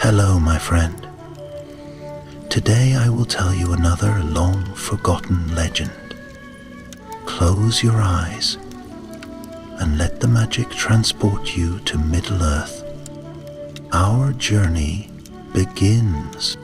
Hello, my friend. Today I will tell you another long-forgotten legend. Close your eyes and let the magic transport you to Middle-earth. Our journey begins.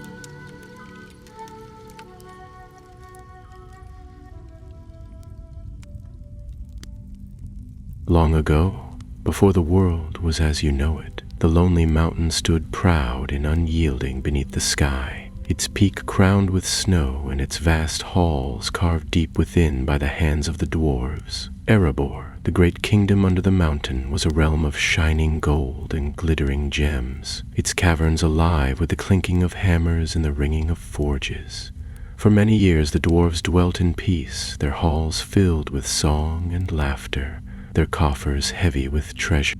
Long ago, before the world was as you know it, the lonely mountain stood proud and unyielding beneath the sky, its peak crowned with snow and its vast halls carved deep within by the hands of the dwarves. Erebor, the great kingdom under the mountain, was a realm of shining gold and glittering gems, its caverns alive with the clinking of hammers and the ringing of forges. For many years the dwarves dwelt in peace, their halls filled with song and laughter, their coffers heavy with treasure.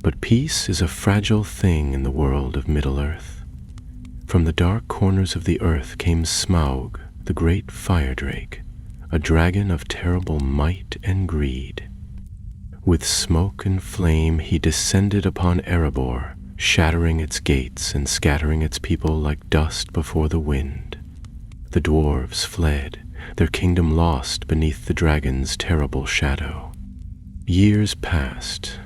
But peace is a fragile thing in the world of Middle-earth. From the dark corners of the earth came Smaug, the great fire drake, a dragon of terrible might and greed. With smoke and flame he descended upon Erebor, shattering its gates and scattering its people like dust before the wind. The dwarves fled, their kingdom lost beneath the dragon's terrible shadow. Years passed.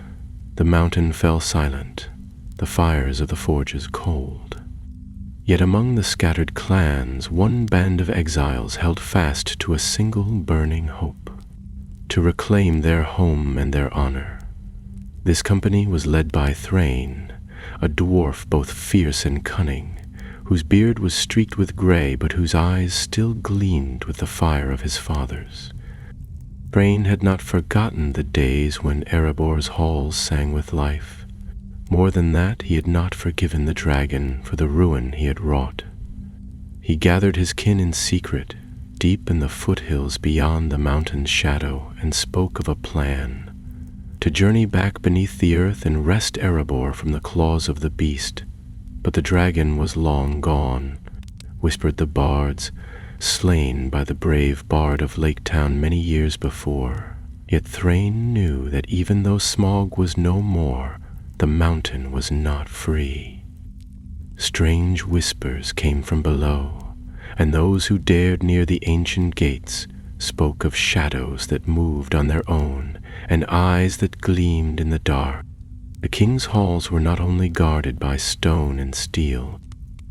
The mountain fell silent, the fires of the forges cold. Yet among the scattered clans, one band of exiles held fast to a single burning hope: to reclaim their home and their honor. This company was led by Thrain, a dwarf both fierce and cunning, whose beard was streaked with gray but whose eyes still gleamed with the fire of his fathers. Thrain had not forgotten the days when Erebor's halls sang with life. More than that, he had not forgiven the dragon for the ruin he had wrought. He gathered his kin in secret, deep in the foothills beyond the mountain's shadow, and spoke of a plan: to journey back beneath the earth and wrest Erebor from the claws of the beast. But the dragon was long gone, whispered the bards, slain by the brave bard of Laketown many years before. Yet Thrain knew that even though Smaug was no more, the mountain was not free. Strange whispers came from below, and those who dared near the ancient gates spoke of shadows that moved on their own, and eyes that gleamed in the dark. The king's halls were not only guarded by stone and steel,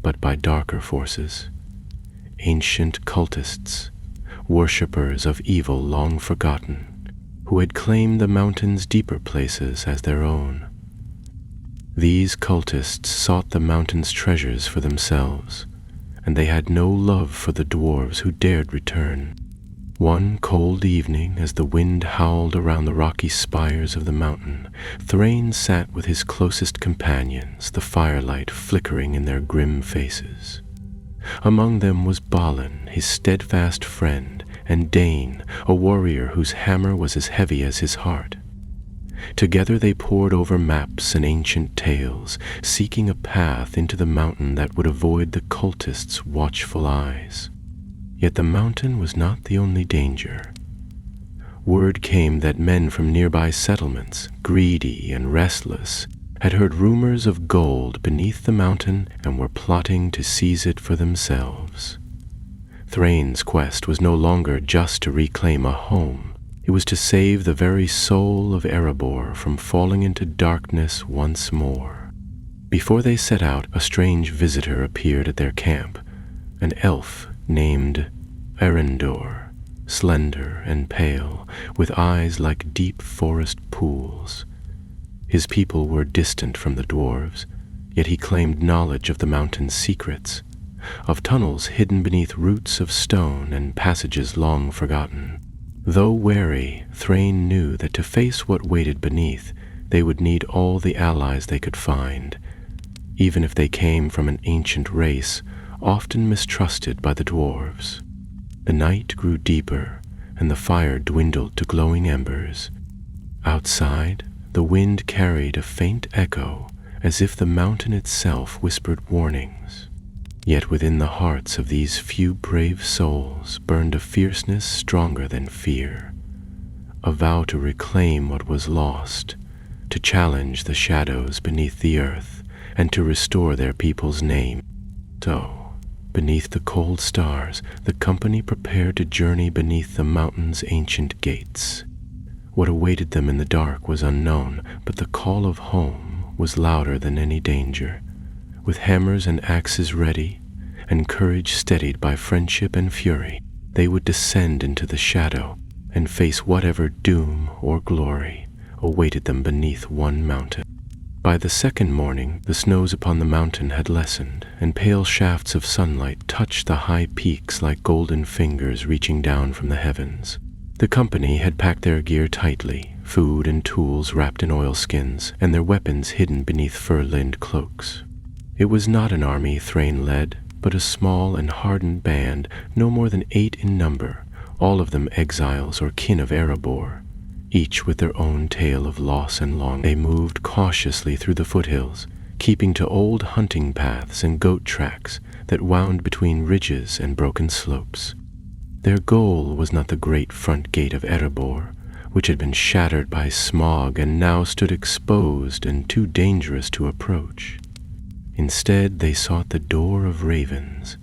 but by darker forces. Ancient cultists, worshippers of evil long forgotten, who had claimed the mountain's deeper places as their own. These cultists sought the mountain's treasures for themselves, and they had no love for the dwarves who dared return. One cold evening, as the wind howled around the rocky spires of the mountain, Thrain sat with his closest companions, the firelight flickering in their grim faces. Among them was Balin, his steadfast friend, and Dane, a warrior whose hammer was as heavy as his heart. Together they pored over maps and ancient tales, seeking a path into the mountain that would avoid the cultists' watchful eyes. Yet the mountain was not the only danger. Word came that men from nearby settlements, greedy and restless, had heard rumors of gold beneath the mountain and were plotting to seize it for themselves. Thrain's quest was no longer just to reclaim a home. It was to save the very soul of Erebor from falling into darkness once more. Before they set out, a strange visitor appeared at their camp, an elf named Erendor, slender and pale, with eyes like deep forest pools. His people were distant from the dwarves, yet he claimed knowledge of the mountain's secrets, of tunnels hidden beneath roots of stone and passages long forgotten. Though wary, Thrain knew that to face what waited beneath, they would need all the allies they could find, even if they came from an ancient race, often mistrusted by the dwarves. The night grew deeper, and the fire dwindled to glowing embers. Outside, the wind carried a faint echo, as if the mountain itself whispered warnings. Yet within the hearts of these few brave souls burned a fierceness stronger than fear, a vow to reclaim what was lost, to challenge the shadows beneath the earth, and to restore their people's name. So, beneath the cold stars, the company prepared to journey beneath the mountain's ancient gates. What awaited them in the dark was unknown, but the call of home was louder than any danger. With hammers and axes ready, and courage steadied by friendship and fury, they would descend into the shadow and face whatever doom or glory awaited them beneath one mountain. By the second morning, the snows upon the mountain had lessened, and pale shafts of sunlight touched the high peaks like golden fingers reaching down from the heavens. The company had packed their gear tightly, food and tools wrapped in oilskins, and their weapons hidden beneath fur-lined cloaks. It was not an army Thrain led, but a small and hardened band, no more than 8 in number, all of them exiles or kin of Erebor, each with their own tale of loss and longing. They moved cautiously through the foothills, keeping to old hunting paths and goat tracks that wound between ridges and broken slopes. Their goal was not the great front gate of Erebor, which had been shattered by smog and now stood exposed and too dangerous to approach. Instead, they sought the Door of Ravens,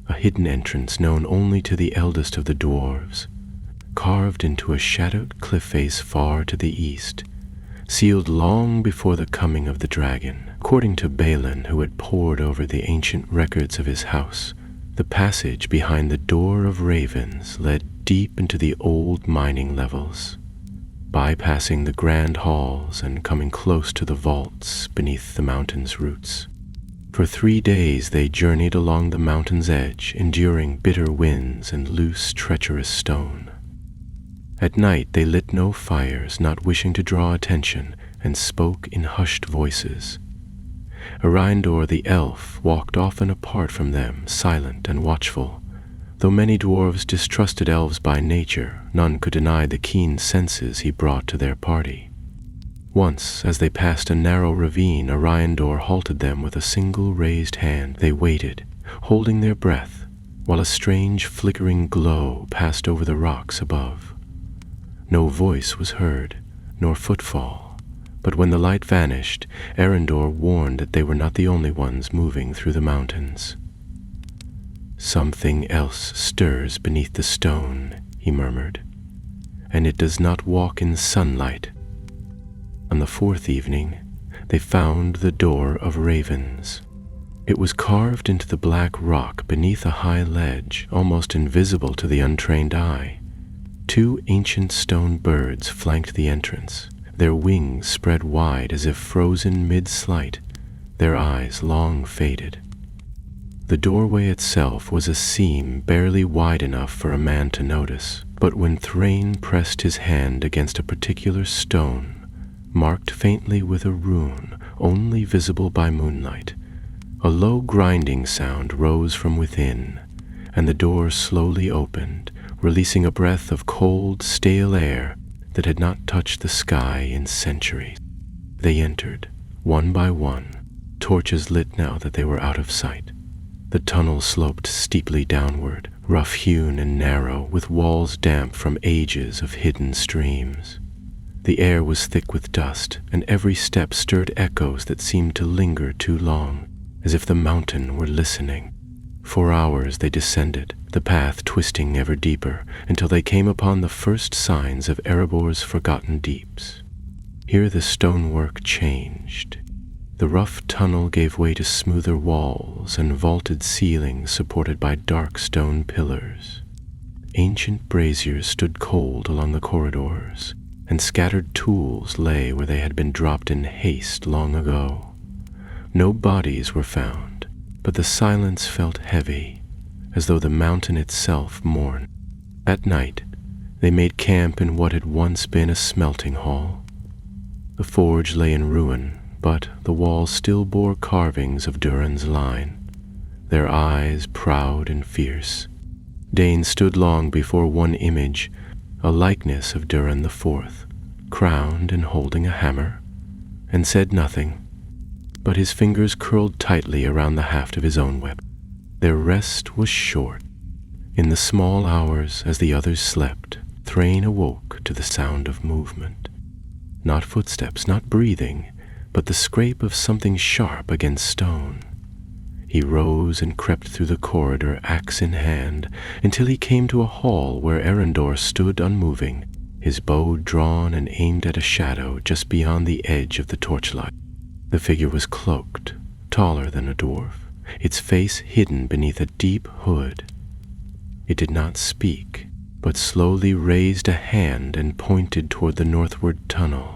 a hidden entrance known only to the eldest of the dwarves, carved into a shadowed cliff face far to the east, sealed long before the coming of the dragon. According to Balin, who had pored over the ancient records of his house, the passage behind the Door of Ravens led deep into the old mining levels, bypassing the grand halls and coming close to the vaults beneath the mountain's roots. For 3 days they journeyed along the mountain's edge, enduring bitter winds and loose, treacherous stone. At night they lit no fires, not wishing to draw attention, and spoke in hushed voices. Ariandor the elf walked often apart from them, silent and watchful. Though many dwarves distrusted elves by nature, none could deny the keen senses he brought to their party. Once, as they passed a narrow ravine, Ariandor halted them with a single raised hand. They waited, holding their breath, while a strange flickering glow passed over the rocks above. No voice was heard, nor footfall, but when the light vanished, Arandor warned that they were not the only ones moving through the mountains. "Something else stirs beneath the stone," he murmured, "and it does not walk in sunlight." On the 4th evening, they found the Door of Ravens. It was carved into the black rock beneath a high ledge, almost invisible to the untrained eye. 2 ancient stone birds flanked the entrance, their wings spread wide as if frozen mid-slight, their eyes long faded. The doorway itself was a seam barely wide enough for a man to notice, but when Thrain pressed his hand against a particular stone, marked faintly with a rune only visible by moonlight, a low grinding sound rose from within, and the door slowly opened, releasing a breath of cold, stale air that had not touched the sky in centuries. They entered, one by one, torches lit now that they were out of sight. The tunnel sloped steeply downward, rough-hewn and narrow, with walls damp from ages of hidden streams. The air was thick with dust, and every step stirred echoes that seemed to linger too long, as if the mountain were listening. For hours they descended, the path twisting ever deeper, until they came upon the first signs of Erebor's forgotten deeps. Here the stonework changed. The rough tunnel gave way to smoother walls and vaulted ceilings supported by dark stone pillars. Ancient braziers stood cold along the corridors, and scattered tools lay where they had been dropped in haste long ago. No bodies were found, but the silence felt heavy, as though the mountain itself mourned. At night, they made camp in what had once been a smelting hall. The forge lay in ruin, but the walls still bore carvings of Durin's line, their eyes proud and fierce. Dane stood long before one image, a likeness of Durin the Fourth, crowned and holding a hammer, and said nothing, but his fingers curled tightly around the haft of his own weapon. Their rest was short. In the small hours as the others slept, Thrain awoke to the sound of movement. Not footsteps, not breathing, but the scrape of something sharp against stone. He rose and crept through the corridor, axe in hand, until he came to a hall where Arendor stood unmoving, his bow drawn and aimed at a shadow just beyond the edge of the torchlight. The figure was cloaked, taller than a dwarf, its face hidden beneath a deep hood. It did not speak, but slowly raised a hand and pointed toward the northward tunnel.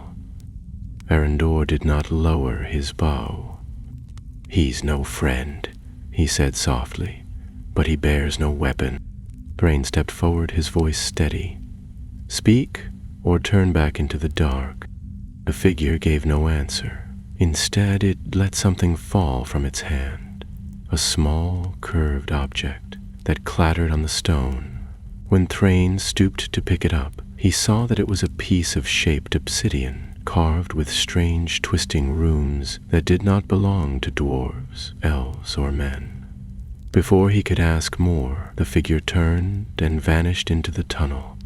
Arendor did not lower his bow. "He's no friend," he said softly, "but he bears no weapon." Thrain stepped forward, his voice steady. "Speak, or turn back into the dark." The figure gave no answer. Instead, it let something fall from its hand, a small, curved object that clattered on the stone. When Thrain stooped to pick it up, he saw that it was a piece of shaped obsidian, carved with strange twisting runes that did not belong to dwarves, elves, or men. Before he could ask more, the figure turned and vanished into the tunnel,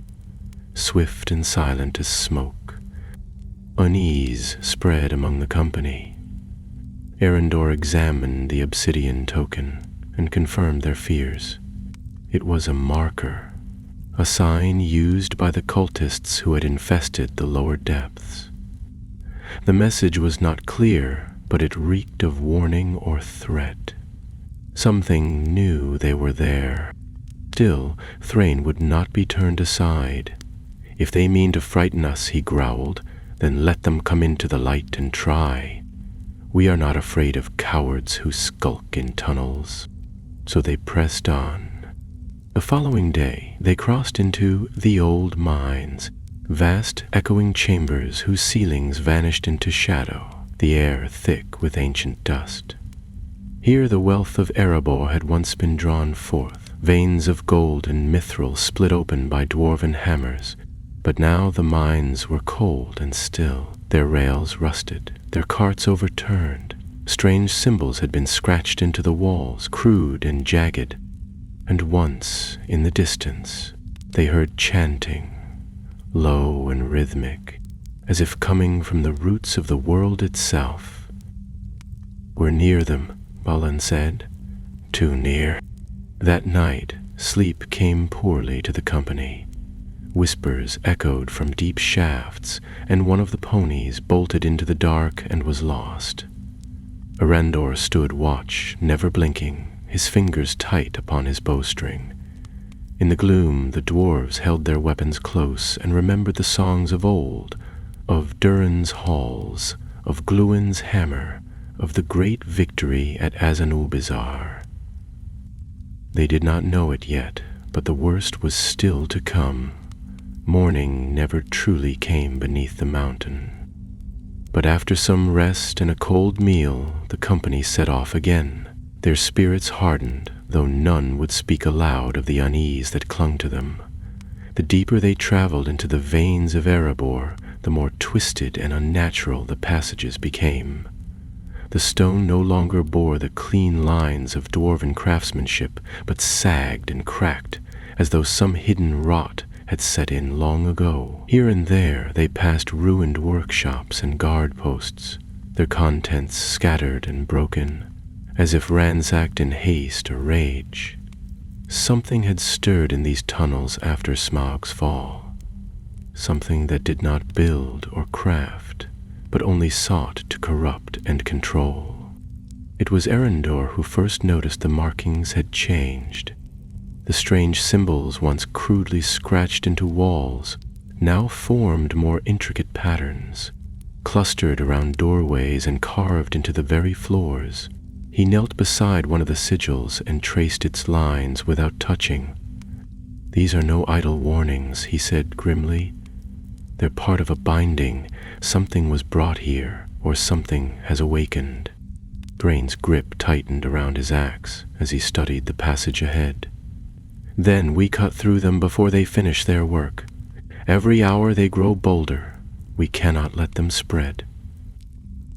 swift and silent as smoke. Unease spread among the company. Arendor examined the obsidian token and confirmed their fears. It was a marker, a sign used by the cultists who had infested the lower depths. The message was not clear, but it reeked of warning or threat. Something knew they were there. Still, Thrain would not be turned aside. "If they mean to frighten us," he growled, "then let them come into the light and try. We are not afraid of cowards who skulk in tunnels." So they pressed on. The following day, they crossed into the old mines, vast echoing chambers whose ceilings vanished into shadow, the air thick with ancient dust. Here the wealth of Erebor had once been drawn forth, veins of gold and mithril split open by dwarven hammers, but now the mines were cold and still, their rails rusted, their carts overturned. Strange symbols had been scratched into the walls, crude and jagged, and once, in the distance, they heard chanting, low and rhythmic, as if coming from the roots of the world itself. "We're near them," Balin said. "Too near." That night, sleep came poorly to the company. Whispers echoed from deep shafts, and one of the ponies bolted into the dark and was lost. Arendor stood watch, never blinking, his fingers tight upon his bowstring. In the gloom, the dwarves held their weapons close and remembered the songs of old, of Durin's halls, of Gluin's hammer, of the great victory at Azanulbizar. They did not know it yet, but the worst was still to come. Morning never truly came beneath the mountain. But after some rest and a cold meal, the company set off again. Their spirits hardened, though none would speak aloud of the unease that clung to them. The deeper they traveled into the veins of Erebor, the more twisted and unnatural the passages became. The stone no longer bore the clean lines of dwarven craftsmanship, but sagged and cracked, as though some hidden rot had set in long ago. Here and there they passed ruined workshops and guard posts, their contents scattered and broken, as if ransacked in haste or rage. Something had stirred in these tunnels after Smaug's fall, something that did not build or craft, but only sought to corrupt and control. It was Arendor who first noticed the markings had changed. The strange symbols once crudely scratched into walls now formed more intricate patterns, clustered around doorways and carved into the very floors. He knelt beside one of the sigils and traced its lines without touching. "These are no idle warnings," he said grimly. "They're part of a binding. Something was brought here, or something has awakened." Thrain's grip tightened around his axe as he studied the passage ahead. "Then we cut through them before they finish their work. Every hour they grow bolder. We cannot let them spread."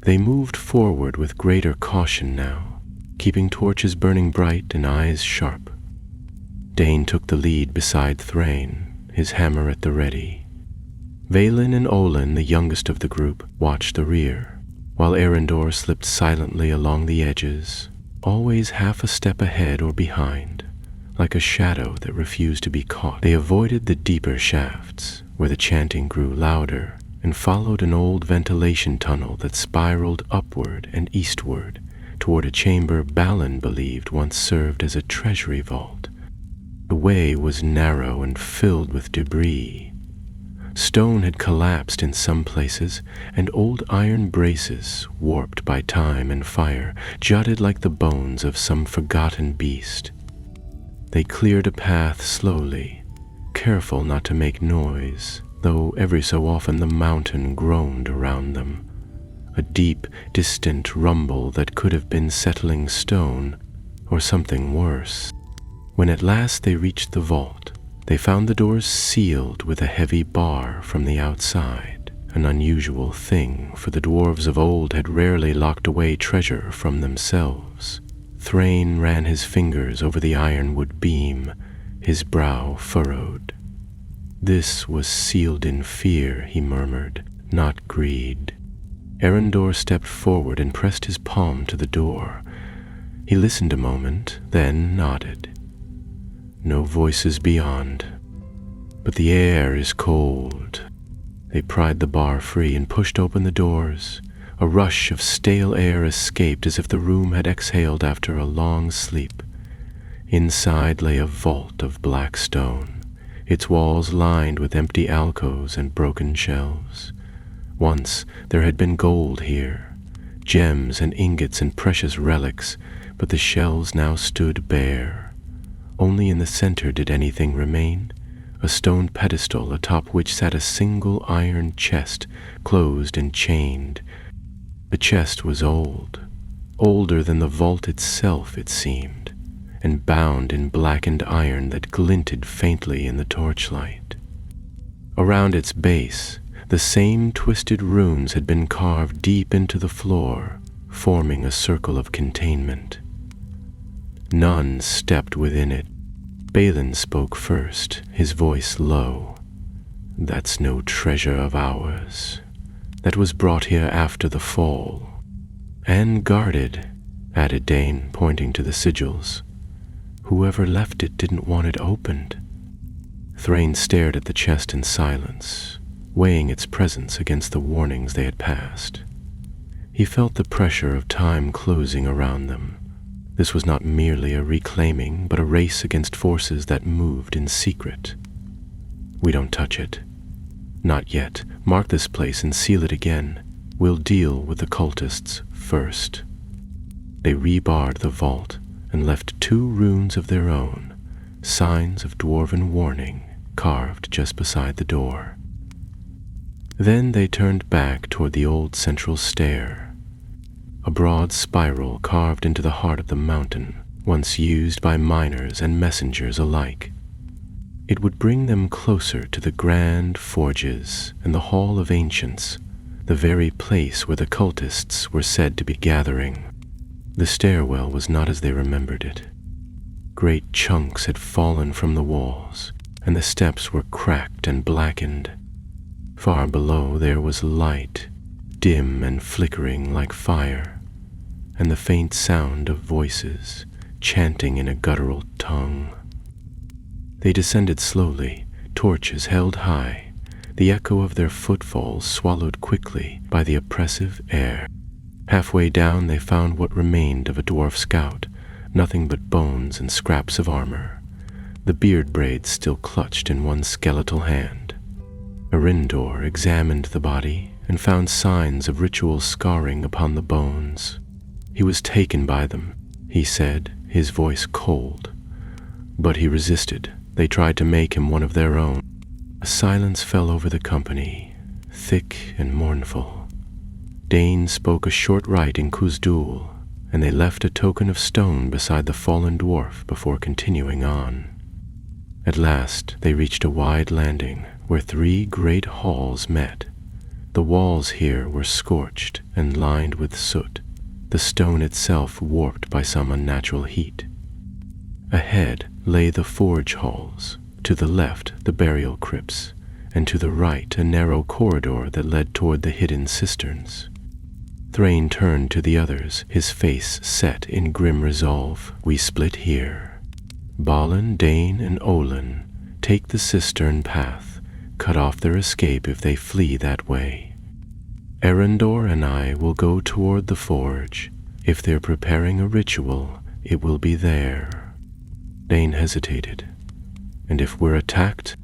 They moved forward with greater caution now, keeping torches burning bright and eyes sharp. Dane took the lead beside Thrain, his hammer at the ready. Vaelin and Olin, the youngest of the group, watched the rear. while Arendor slipped silently along the edges, always half a step ahead or behind, like a shadow that refused to be caught. They avoided the deeper shafts, where the chanting grew louder, and followed an old ventilation tunnel that spiraled upward and eastward toward a chamber Balin believed once served as a treasury vault. The way was narrow and filled with debris. Stone had collapsed in some places, and old iron braces, warped by time and fire, jutted like the bones of some forgotten beast. They cleared a path slowly, careful not to make noise, though every so often the mountain groaned around them, a deep, distant rumble that could have been settling stone or something worse. When at last they reached the vault, they found the doors sealed with a heavy bar from the outside, an unusual thing, for the dwarves of old had rarely locked away treasure from themselves. Thrain ran his fingers over the ironwood beam, his brow furrowed. This was sealed in fear, he murmured, not greed. Arendor stepped forward and pressed his palm to the door. He listened a moment, then nodded. No voices beyond, but the air is cold. They pried the bar free and pushed open the doors. A rush of stale air escaped as if the room had exhaled after a long sleep. Inside lay a vault of black stone, its walls lined with empty alcoves and broken shelves. Once there had been gold here, gems and ingots and precious relics, but the shelves now stood bare. Only in the center did anything remain, a stone pedestal atop which sat a single iron chest, closed and chained. The chest was old, older than the vault itself, it seemed, and bound in blackened iron that glinted faintly in the torchlight. Around its base, the same twisted runes had been carved deep into the floor, forming a circle of containment. None stepped within it. Balin spoke first, his voice low. "That's no treasure of ours. That was brought here after the fall. And guarded," added Dane, pointing to the sigils. "Whoever left it didn't want it opened." Thrain stared at the chest in silence, weighing its presence against the warnings they had passed. He felt the pressure of time closing around them. This was not merely a reclaiming, but a race against forces that moved in secret. "We don't touch it. Not yet. Mark this place and seal it again. We'll deal with the cultists first." They rebarred the vault and left 2 runes of their own, signs of dwarven warning, carved just beside the door. Then they turned back toward the old central stair, a broad spiral carved into the heart of the mountain, once used by miners and messengers alike. It would bring them closer to the grand forges and the Hall of Ancients, the very place where the cultists were said to be gathering. The stairwell was not as they remembered it. Great chunks had fallen from the walls, and the steps were cracked and blackened. Far below there was light, dim and flickering like fire, and the faint sound of voices chanting in a guttural tongue. They descended slowly, torches held high, the echo of their footfalls swallowed quickly by the oppressive air. Halfway down they found what remained of a dwarf scout, nothing but bones and scraps of armor, the beard braids still clutched in one skeletal hand. Arendor examined the body and found signs of ritual scarring upon the bones. He was taken by them, he said, his voice cold. But he resisted. They tried to make him one of their own. A silence fell over the company, thick and mournful. Dane spoke a short rite in Khuzdul, and they left a token of stone beside the fallen dwarf before continuing on. At last they reached a wide landing where 3 great halls met. The walls here were scorched and lined with soot, the stone itself warped by some unnatural heat. Ahead lay the forge halls, to the left the burial crypts, and to the right a narrow corridor that led toward the hidden cisterns. Thrain turned to the others, his face set in grim resolve. We split here. Balin, Dane, and Olin take the cistern path, cut off their escape if they flee that way. Erendor and I will go toward the forge. If they're preparing a ritual, it will be there. Dane hesitated. And if we're attacked,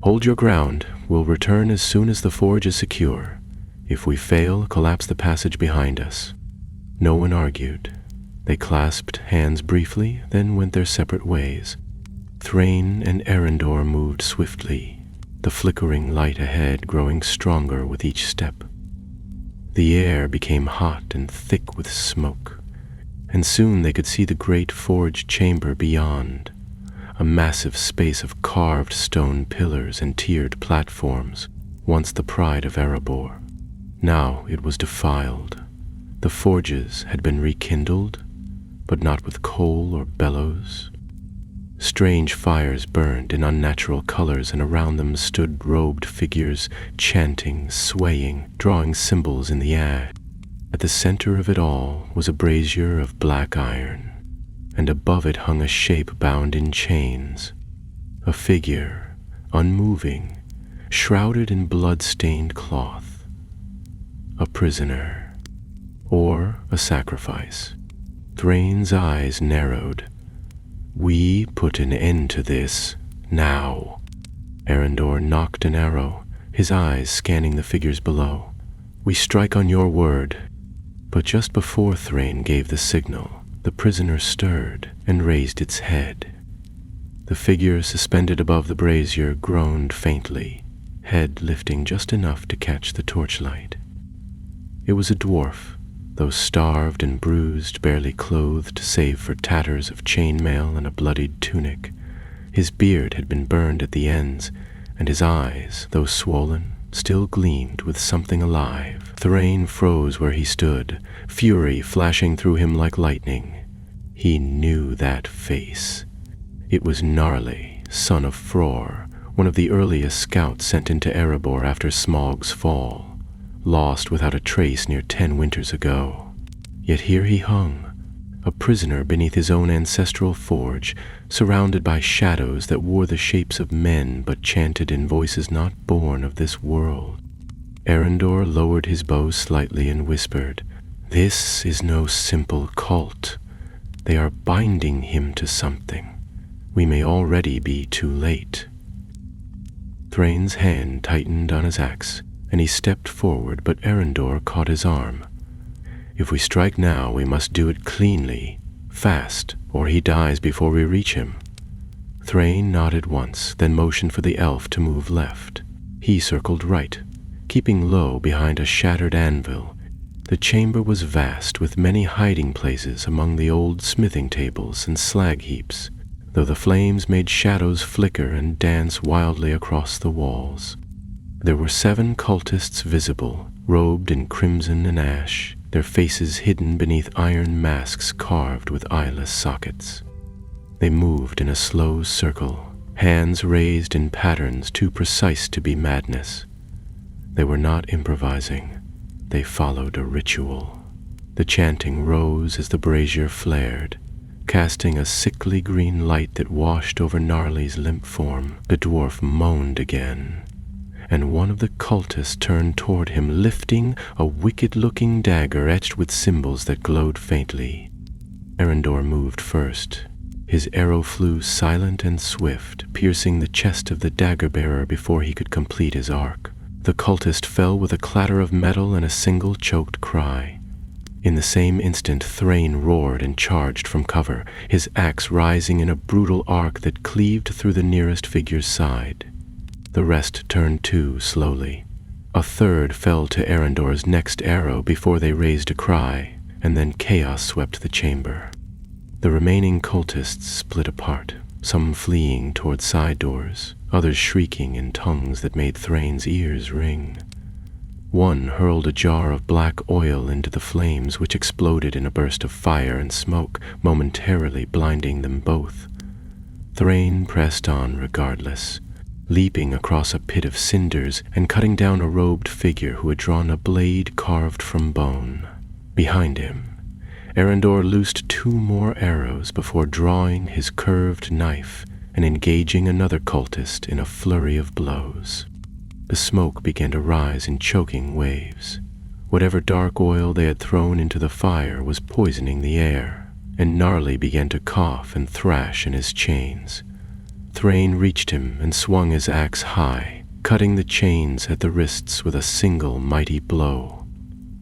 hold your ground. We'll return as soon as the forge is secure. If we fail, collapse the passage behind us. No one argued. They clasped hands briefly, then went their separate ways. Thrain and Erendor moved swiftly, the flickering light ahead growing stronger with each step. The air became hot and thick with smoke, and soon they could see the great forge chamber beyond, a massive space of carved stone pillars and tiered platforms, once the pride of Erebor. Now it was defiled. The forges had been rekindled, but not with coal or bellows. Strange fires burned in unnatural colors, and around them stood robed figures, chanting, swaying, drawing symbols in the ash. At the center of it all was a brazier of black iron, and above it hung a shape bound in chains, a figure, unmoving, shrouded in blood-stained cloth. A prisoner, or a sacrifice. Thrain's eyes narrowed. We put an end to this, now. Erendor knocked an arrow, his eyes scanning the figures below. We strike on your word. But just before Thrain gave the signal, the prisoner stirred and raised its head. The figure suspended above the brazier groaned faintly, head lifting just enough to catch the torchlight. It was a dwarf, though starved and bruised, barely clothed save for tatters of chainmail and a bloodied tunic. His beard had been burned at the ends, and his eyes, though swollen, still gleamed with something alive. Thrain froze where he stood, fury flashing through him like lightning. He knew that face. It was Gnarly, son of Fror, one of the earliest scouts sent into Erebor after Smaug's fall, lost without a trace near 10 winters ago. Yet here he hung, a prisoner beneath his own ancestral forge, surrounded by shadows that wore the shapes of men but chanted in voices not born of this world. Erendor lowered his bow slightly and whispered, "This is no simple cult. They are binding him to something. We may already be too late." Thrain's hand tightened on his axe, and he stepped forward, but Erendor caught his arm. "If we strike now, we must do it cleanly, fast, or he dies before we reach him." Thrain nodded once, then motioned for the elf to move left. He circled right, keeping low behind a shattered anvil. The chamber was vast, with many hiding places among the old smithing tables and slag heaps, though the flames made shadows flicker and dance wildly across the walls. There were 7 cultists visible, robed in crimson and ash, their faces hidden beneath iron masks carved with eyeless sockets. They moved in a slow circle, hands raised in patterns too precise to be madness. They were not improvising. They followed a ritual. The chanting rose as the brazier flared, casting a sickly green light that washed over Gnarly's limp form. The dwarf moaned again, and one of the cultists turned toward him, lifting a wicked-looking dagger etched with symbols that glowed faintly. Erendor moved first. His arrow flew silent and swift, piercing the chest of the dagger-bearer before he could complete his arc. The cultist fell with a clatter of metal and a single choked cry. In the same instant, Thrain roared and charged from cover, his axe rising in a brutal arc that cleaved through the nearest figure's side. The rest turned too slowly. A third fell to Erendor's next arrow before they raised a cry, and then chaos swept the chamber. The remaining cultists split apart, some fleeing toward side doors, others shrieking in tongues that made Thrain's ears ring. One hurled a jar of black oil into the flames, which exploded in a burst of fire and smoke, momentarily blinding them both. Thrain pressed on regardless, leaping across a pit of cinders and cutting down a robed figure who had drawn a blade carved from bone. Behind him, Arendor loosed 2 more arrows before drawing his curved knife and engaging another cultist in a flurry of blows. The smoke began to rise in choking waves. Whatever dark oil they had thrown into the fire was poisoning the air, and Gnarly began to cough and thrash in his chains. Thrain reached him and swung his axe high, cutting the chains at the wrists with a single mighty blow.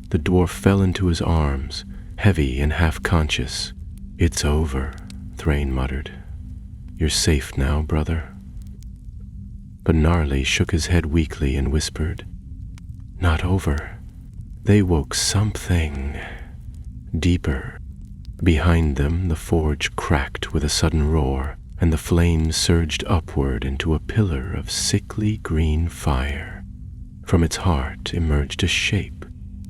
The dwarf fell into his arms, heavy and half-conscious. "It's over," Thrain muttered. "You're safe now, brother." But Gnarly shook his head weakly and whispered, "Not over. They woke something deeper." Behind them, the forge cracked with a sudden roar, and the flames surged upward into a pillar of sickly green fire. From its heart emerged a shape,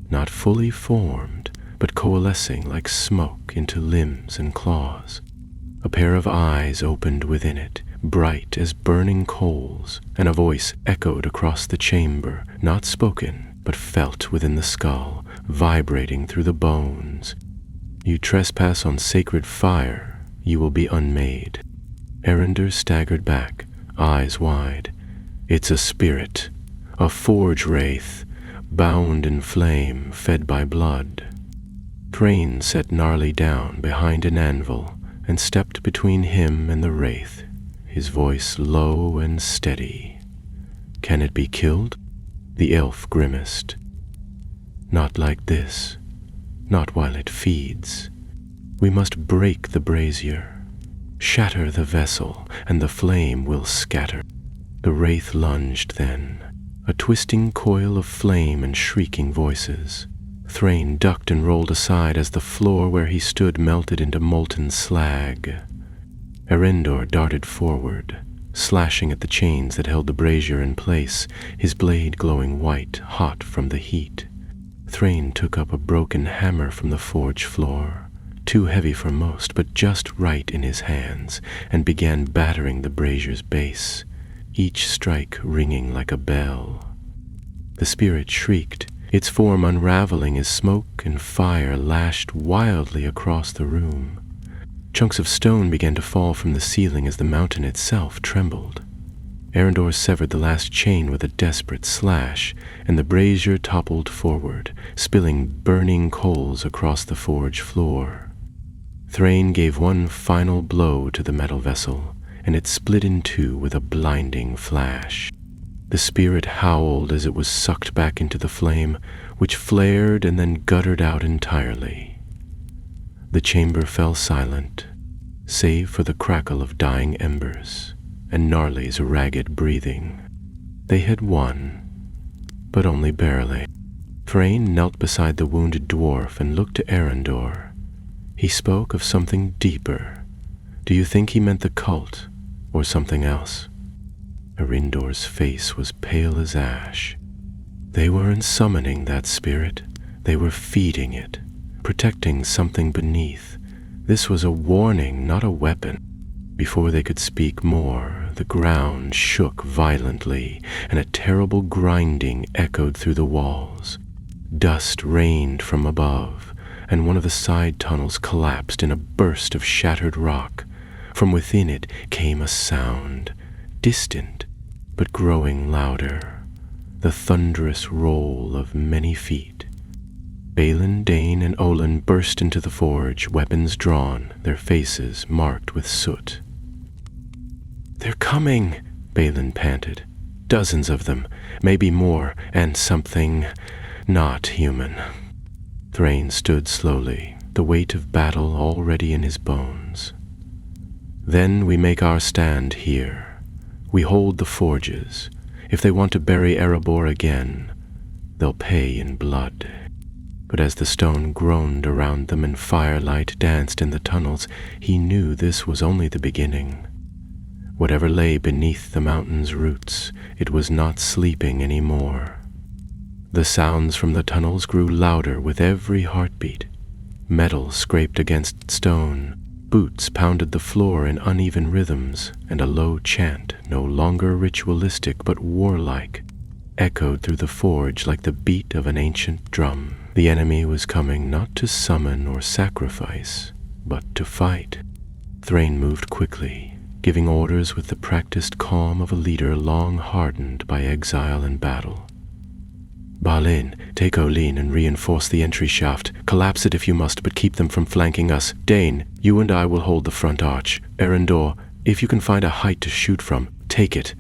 not fully formed, but coalescing like smoke into limbs and claws. A pair of eyes opened within it, bright as burning coals, and a voice echoed across the chamber, not spoken, but felt within the skull, vibrating through the bones. "You trespass on sacred fire, you will be unmade." Arendor staggered back, eyes wide. "It's a spirit, a forge wraith, bound in flame, fed by blood." Thrain set Gnarly down behind an anvil and stepped between him and the wraith, his voice low and steady. "Can it be killed?" The elf grimaced. "Not like this, not while it feeds. We must break the brazier, shatter the vessel, and the flame will scatter." The wraith lunged then, a twisting coil of flame and shrieking voices. Thrain ducked and rolled aside as the floor where he stood melted into molten slag. Arendor darted forward, slashing at the chains that held the brazier in place, his blade glowing white, hot from the heat. Thrain took up a broken hammer from the forge floor, too heavy for most, but just right in his hands, and began battering the brazier's base, each strike ringing like a bell. The spirit shrieked, its form unraveling as smoke and fire lashed wildly across the room. Chunks of stone began to fall from the ceiling as the mountain itself trembled. Arendor severed the last chain with a desperate slash, and the brazier toppled forward, spilling burning coals across the forge floor. Thrain gave one final blow to the metal vessel, and it split in two with a blinding flash. The spirit howled as it was sucked back into the flame, which flared and then guttered out entirely. The chamber fell silent, save for the crackle of dying embers and Gnarly's ragged breathing. They had won, but only barely. Thrain knelt beside the wounded dwarf and looked to Arendor. He spoke of something deeper. Do you think he meant the cult, or something else? Arendor's face was pale as ash. They weren't summoning that spirit. They were feeding it, protecting something beneath. This was a warning, not a weapon. Before they could speak more, the ground shook violently, and a terrible grinding echoed through the walls. Dust rained from above, and one of the side tunnels collapsed in a burst of shattered rock. From within it came a sound, distant, but growing louder, the thunderous roll of many feet. Balin, Dane, and Olin burst into the forge, weapons drawn, their faces marked with soot. "They're coming," Balin panted. "Dozens of them, maybe more, and something not human." Thrain stood slowly, the weight of battle already in his bones. "Then we make our stand here. We hold the forges. If they want to bury Erebor again, they'll pay in blood." But as the stone groaned around them and firelight danced in the tunnels, he knew this was only the beginning. Whatever lay beneath the mountain's roots, it was not sleeping anymore. The sounds from the tunnels grew louder with every heartbeat. Metal scraped against stone, boots pounded the floor in uneven rhythms, and a low chant, no longer ritualistic but warlike, echoed through the forge like the beat of an ancient drum. The enemy was coming not to summon or sacrifice, but to fight. Thrain moved quickly, giving orders with the practiced calm of a leader long hardened by exile and battle. Balin, take Olin and reinforce the entry shaft. Collapse it if you must, but keep them from flanking us. Dane, you and I will hold the front arch. Erendor, if you can find a height to shoot from, take it.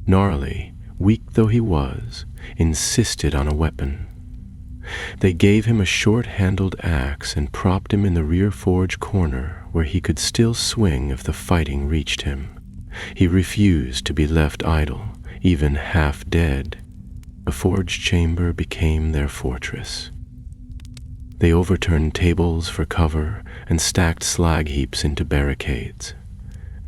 Gnarly, weak though he was, insisted on a weapon. They gave him a short-handled axe and propped him in the rear forge corner where he could still swing if the fighting reached him. He refused to be left idle, even half dead. The forge chamber became their fortress. They overturned tables for cover and stacked slag heaps into barricades.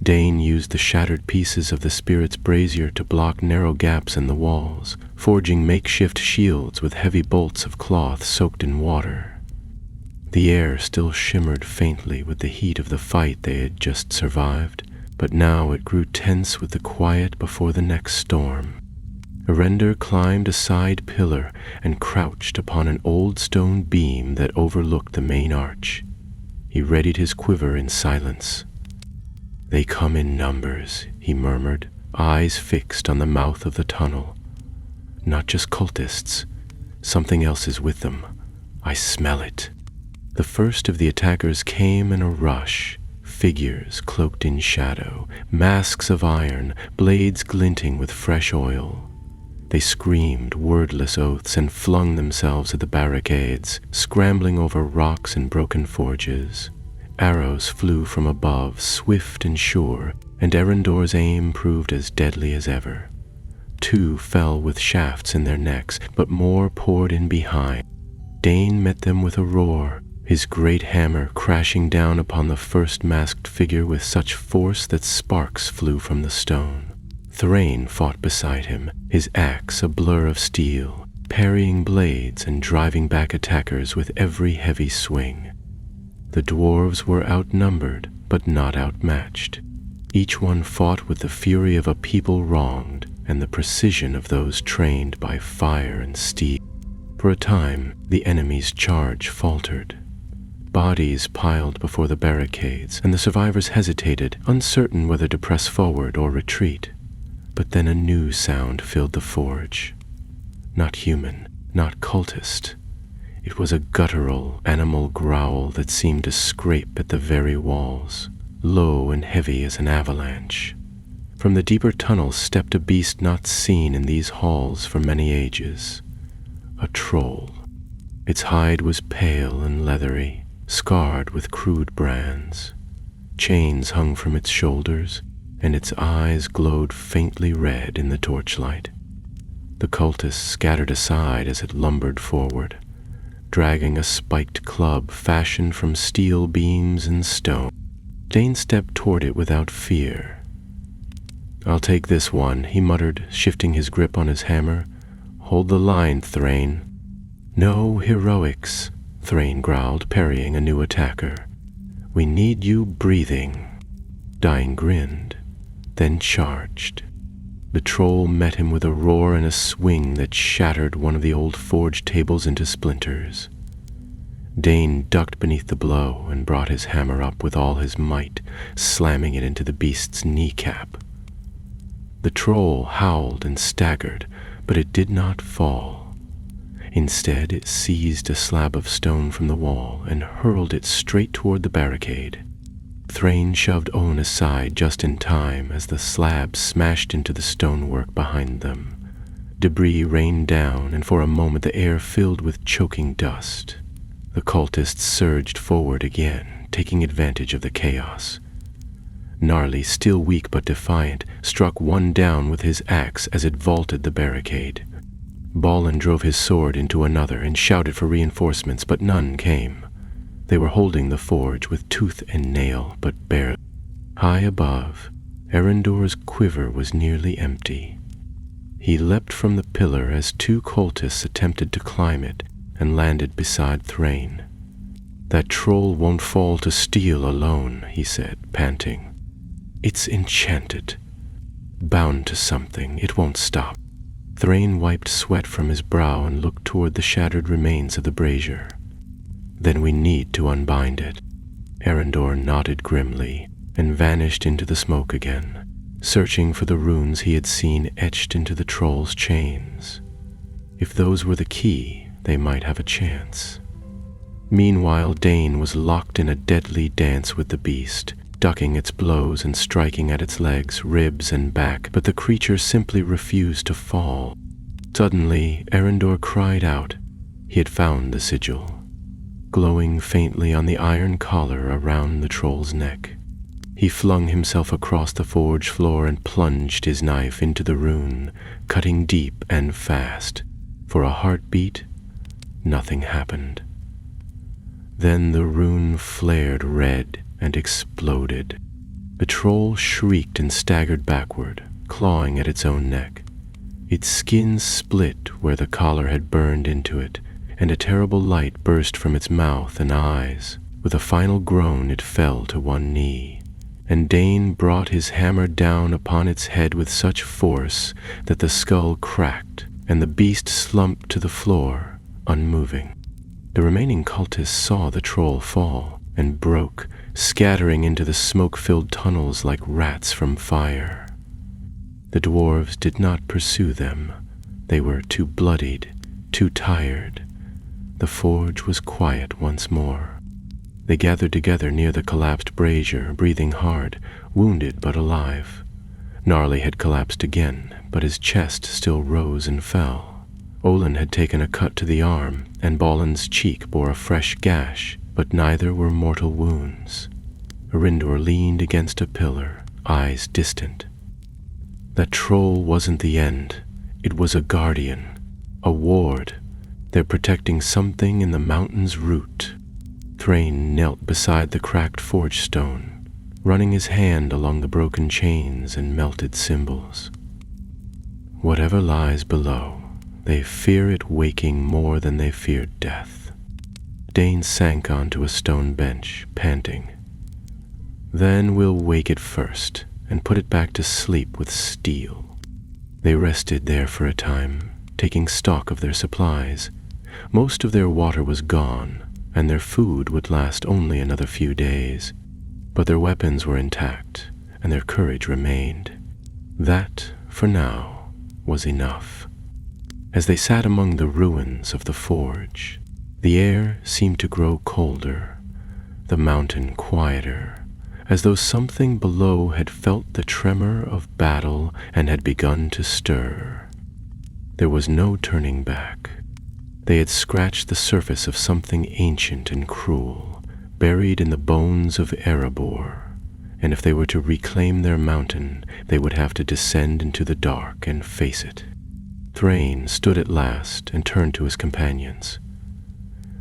Dane used the shattered pieces of the spirit's brazier to block narrow gaps in the walls, forging makeshift shields with heavy bolts of cloth soaked in water. The air still shimmered faintly with the heat of the fight they had just survived, but now it grew tense with the quiet before the next storm. Erendor climbed a side pillar and crouched upon an old stone beam that overlooked the main arch. He readied his quiver in silence. "They come in numbers," he murmured, eyes fixed on the mouth of the tunnel. "Not just cultists. Something else is with them. I smell it." The first of the attackers came in a rush, figures cloaked in shadow, masks of iron, blades glinting with fresh oil. They screamed wordless oaths and flung themselves at the barricades, scrambling over rocks and broken forges. Arrows flew from above, swift and sure, and Erendor's aim proved as deadly as ever. 2 fell with shafts in their necks, but more poured in behind. Dane met them with a roar, his great hammer crashing down upon the first masked figure with such force that sparks flew from the stone. Thrain fought beside him, his axe a blur of steel, parrying blades and driving back attackers with every heavy swing. The dwarves were outnumbered, but not outmatched. Each one fought with the fury of a people wronged and the precision of those trained by fire and steel. For a time, the enemy's charge faltered. Bodies piled before the barricades, and the survivors hesitated, uncertain whether to press forward or retreat. But then a new sound filled the forge. Not human, not cultist. It was a guttural, animal growl that seemed to scrape at the very walls, low and heavy as an avalanche. From the deeper tunnel stepped a beast not seen in these halls for many ages. A troll. Its hide was pale and leathery, scarred with crude brands. Chains hung from its shoulders, and its eyes glowed faintly red in the torchlight. The cultists scattered aside as it lumbered forward, dragging a spiked club fashioned from steel beams and stone. Dane stepped toward it without fear. "I'll take this one," he muttered, shifting his grip on his hammer. "Hold the line, Thrain." "No heroics," Thrain growled, parrying a new attacker. "We need you breathing." Dane grinned, then charged. The troll met him with a roar and a swing that shattered one of the old forge tables into splinters. Dane ducked beneath the blow and brought his hammer up with all his might, slamming it into the beast's kneecap. The troll howled and staggered, but it did not fall. Instead, it seized a slab of stone from the wall and hurled it straight toward the barricade. Thrain shoved Owen aside just in time as the slab smashed into the stonework behind them. Debris rained down, and for a moment the air filled with choking dust. The cultists surged forward again, taking advantage of the chaos. Gnarly, still weak but defiant, struck one down with his axe as it vaulted the barricade. Balin drove his sword into another and shouted for reinforcements, but none came. They were holding the forge with tooth and nail, but barely. High above, Erendor's quiver was nearly empty. He leapt from the pillar as 2 cultists attempted to climb it and landed beside Thrain. "That troll won't fall to steel alone," he said, panting. "It's enchanted. Bound to something. It won't stop." Thrain wiped sweat from his brow and looked toward the shattered remains of the brazier. "Then we need to unbind it." Arendor nodded grimly and vanished into the smoke again, searching for the runes he had seen etched into the troll's chains. If those were the key, they might have a chance. Meanwhile, Dane was locked in a deadly dance with the beast, ducking its blows and striking at its legs, ribs, and back, but the creature simply refused to fall. Suddenly, Arendor cried out. He had found the sigil, glowing faintly on the iron collar around the troll's neck. He flung himself across the forge floor and plunged his knife into the rune, cutting deep and fast. For a heartbeat, nothing happened. Then the rune flared red and exploded. The troll shrieked and staggered backward, clawing at its own neck. Its skin split where the collar had burned into it, and a terrible light burst from its mouth and eyes. With a final groan, it fell to one knee, and Dane brought his hammer down upon its head with such force that the skull cracked, and the beast slumped to the floor, unmoving. The remaining cultists saw the troll fall and broke, scattering into the smoke-filled tunnels like rats from fire. The dwarves did not pursue them. They were too bloodied, too tired. The forge was quiet once more. They gathered together near the collapsed brazier, breathing hard, wounded but alive. Gnarly had collapsed again, but his chest still rose and fell. Olin had taken a cut to the arm, and Balin's cheek bore a fresh gash, but neither were mortal wounds. Arendor leaned against a pillar, eyes distant. That troll wasn't the end. It was a guardian, a ward. They're protecting something in the mountain's root. Thrain knelt beside the cracked forge stone, running his hand along the broken chains and melted symbols. Whatever lies below, they fear it waking more than they feared death. Dane sank onto a stone bench, panting. Then we'll wake it first and put it back to sleep with steel. They rested there for a time, taking stock of their supplies. Most of their water was gone, and their food would last only another few days. But their weapons were intact, and their courage remained. That, for now, was enough. As they sat among the ruins of the forge, the air seemed to grow colder, the mountain quieter, as though something below had felt the tremor of battle and had begun to stir. There was no turning back. They had scratched the surface of something ancient and cruel, buried in the bones of Erebor, and if they were to reclaim their mountain, they would have to descend into the dark and face it. Thrain stood at last and turned to his companions.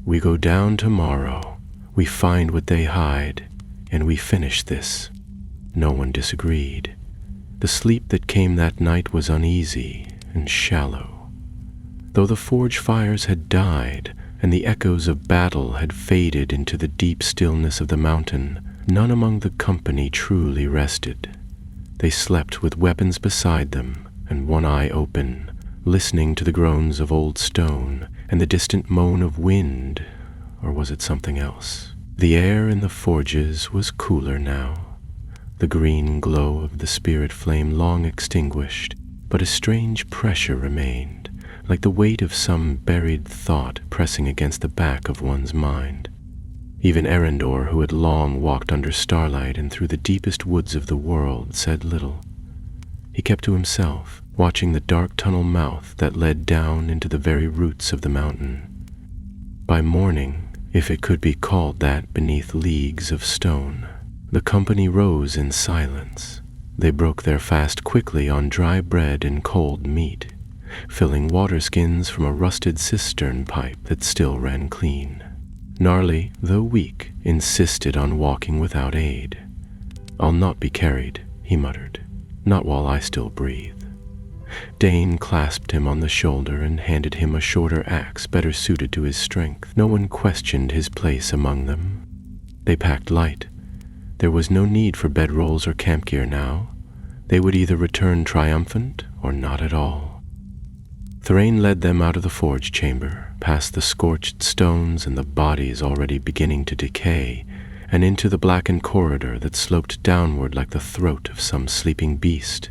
"We go down tomorrow, we find what they hide, and we finish this." No one disagreed. The sleep that came that night was uneasy and shallow. Though the forge fires had died and the echoes of battle had faded into the deep stillness of the mountain, none among the company truly rested. They slept with weapons beside them and one eye open, listening to the groans of old stone and the distant moan of wind, or was it something else? The air in the forges was cooler now, the green glow of the spirit flame long extinguished, but a strange pressure remained, like the weight of some buried thought pressing against the back of one's mind. Even Arendor, who had long walked under starlight and through the deepest woods of the world, said little. He kept to himself, watching the dark tunnel mouth that led down into the very roots of the mountain. By morning, if it could be called that beneath leagues of stone, the company rose in silence. They broke their fast quickly on dry bread and cold meat, filling water skins from a rusted cistern pipe that still ran clean. Gnarly, though weak, insisted on walking without aid. "I'll not be carried," he muttered, "not while I still breathe." Dane clasped him on the shoulder and handed him a shorter axe better suited to his strength. No one questioned his place among them. They packed light. There was no need for bedrolls or camp gear now. They would either return triumphant or not at all. Thrain led them out of the forge chamber, past the scorched stones and the bodies already beginning to decay, and into the blackened corridor that sloped downward like the throat of some sleeping beast.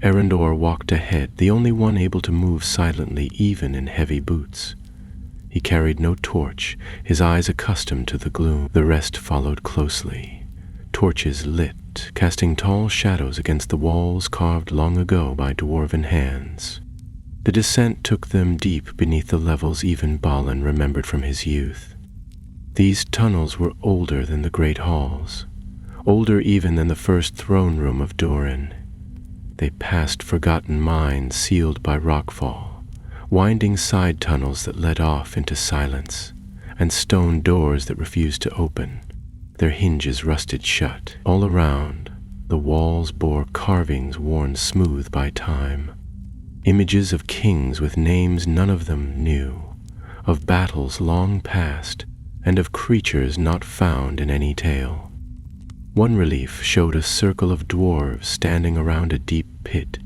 Erendor walked ahead, the only one able to move silently even in heavy boots. He carried no torch, his eyes accustomed to the gloom. The rest followed closely. Torches lit, casting tall shadows against the walls carved long ago by dwarven hands. The descent took them deep beneath the levels even Balin remembered from his youth. These tunnels were older than the great halls, older even than the first throne room of Durin. They passed forgotten mines sealed by rockfall, winding side tunnels that led off into silence, and stone doors that refused to open, their hinges rusted shut. All around, the walls bore carvings worn smooth by time, images of kings with names none of them knew, of battles long past, and of creatures not found in any tale. One relief showed a circle of dwarves standing around a deep pit,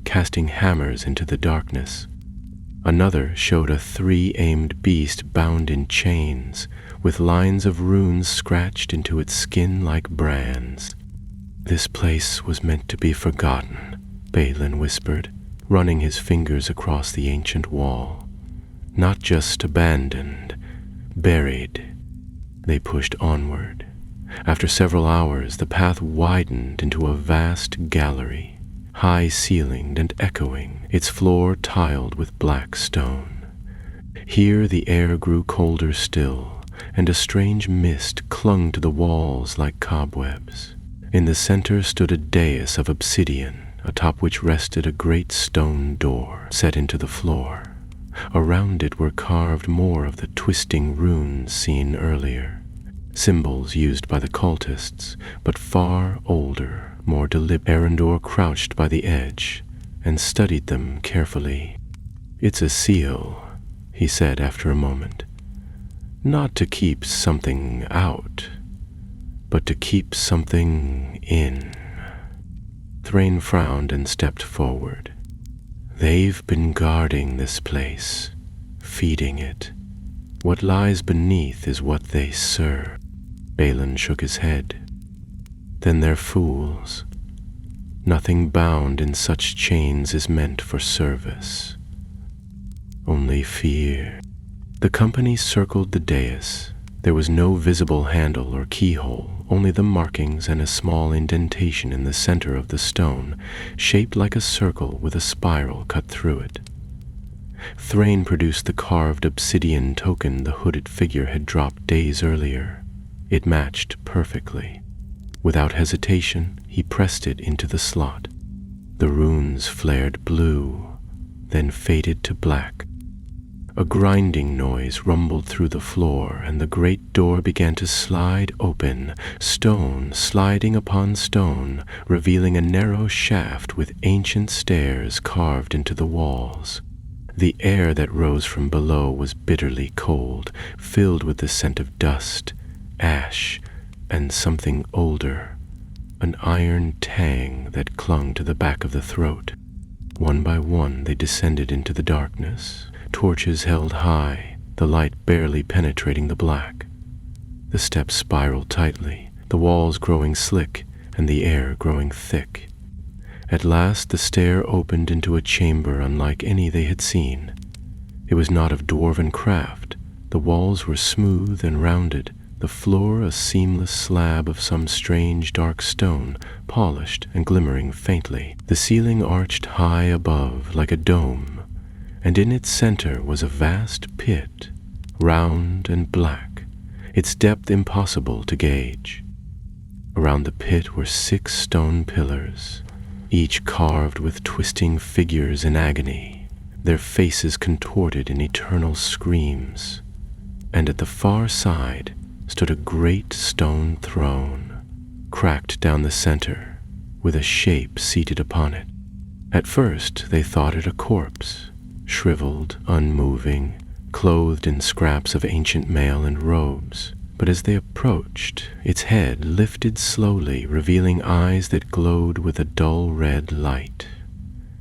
casting hammers into the darkness. Another showed a three-aimed beast bound in chains, with lines of runes scratched into its skin like brands. This place was meant to be forgotten, Balin whispered, running his fingers across the ancient wall. Not just abandoned, buried. They pushed onward. After several hours, the path widened into a vast gallery, high-ceilinged and echoing, its floor tiled with black stone. Here the air grew colder still, and a strange mist clung to the walls like cobwebs. In the center stood a dais of obsidian, atop which rested a great stone door set into the floor. Around it were carved more of the twisting runes seen earlier, symbols used by the cultists, but far older, more deliberate. Erendor crouched by the edge and studied them carefully. "It's a seal," he said after a moment. "Not to keep something out, but to keep something in." Thrain frowned and stepped forward. "They've been guarding this place, feeding it. What lies beneath is what they serve." Balin shook his head. "Then they're fools. Nothing bound in such chains is meant for service. Only fear." The company circled the dais. There was no visible handle or keyhole, only the markings and a small indentation in the center of the stone, shaped like a circle with a spiral cut through it. Thrain produced the carved obsidian token the hooded figure had dropped days earlier. It matched perfectly. Without hesitation, he pressed it into the slot. The runes flared blue, then faded to black. A grinding noise rumbled through the floor, and the great door began to slide open, stone sliding upon stone, revealing a narrow shaft with ancient stairs carved into the walls. The air that rose from below was bitterly cold, filled with the scent of dust, ash, and something older, an iron tang that clung to the back of the throat. One by one they descended into the darkness, torches held high, the light barely penetrating the black. The steps spiraled tightly, the walls growing slick and the air growing thick. At last the stair opened into a chamber unlike any they had seen. It was not of dwarven craft. The walls were smooth and rounded, the floor a seamless slab of some strange dark stone, polished and glimmering faintly. The ceiling arched high above like a dome, and in its center was a vast pit, round and black, its depth impossible to gauge. Around the pit were 6 stone pillars, each carved with twisting figures in agony, their faces contorted in eternal screams. And at the far side stood a great stone throne, cracked down the center, with a shape seated upon it. At first they thought it a corpse, shriveled, unmoving, clothed in scraps of ancient mail and robes. But as they approached, its head lifted slowly, revealing eyes that glowed with a dull red light.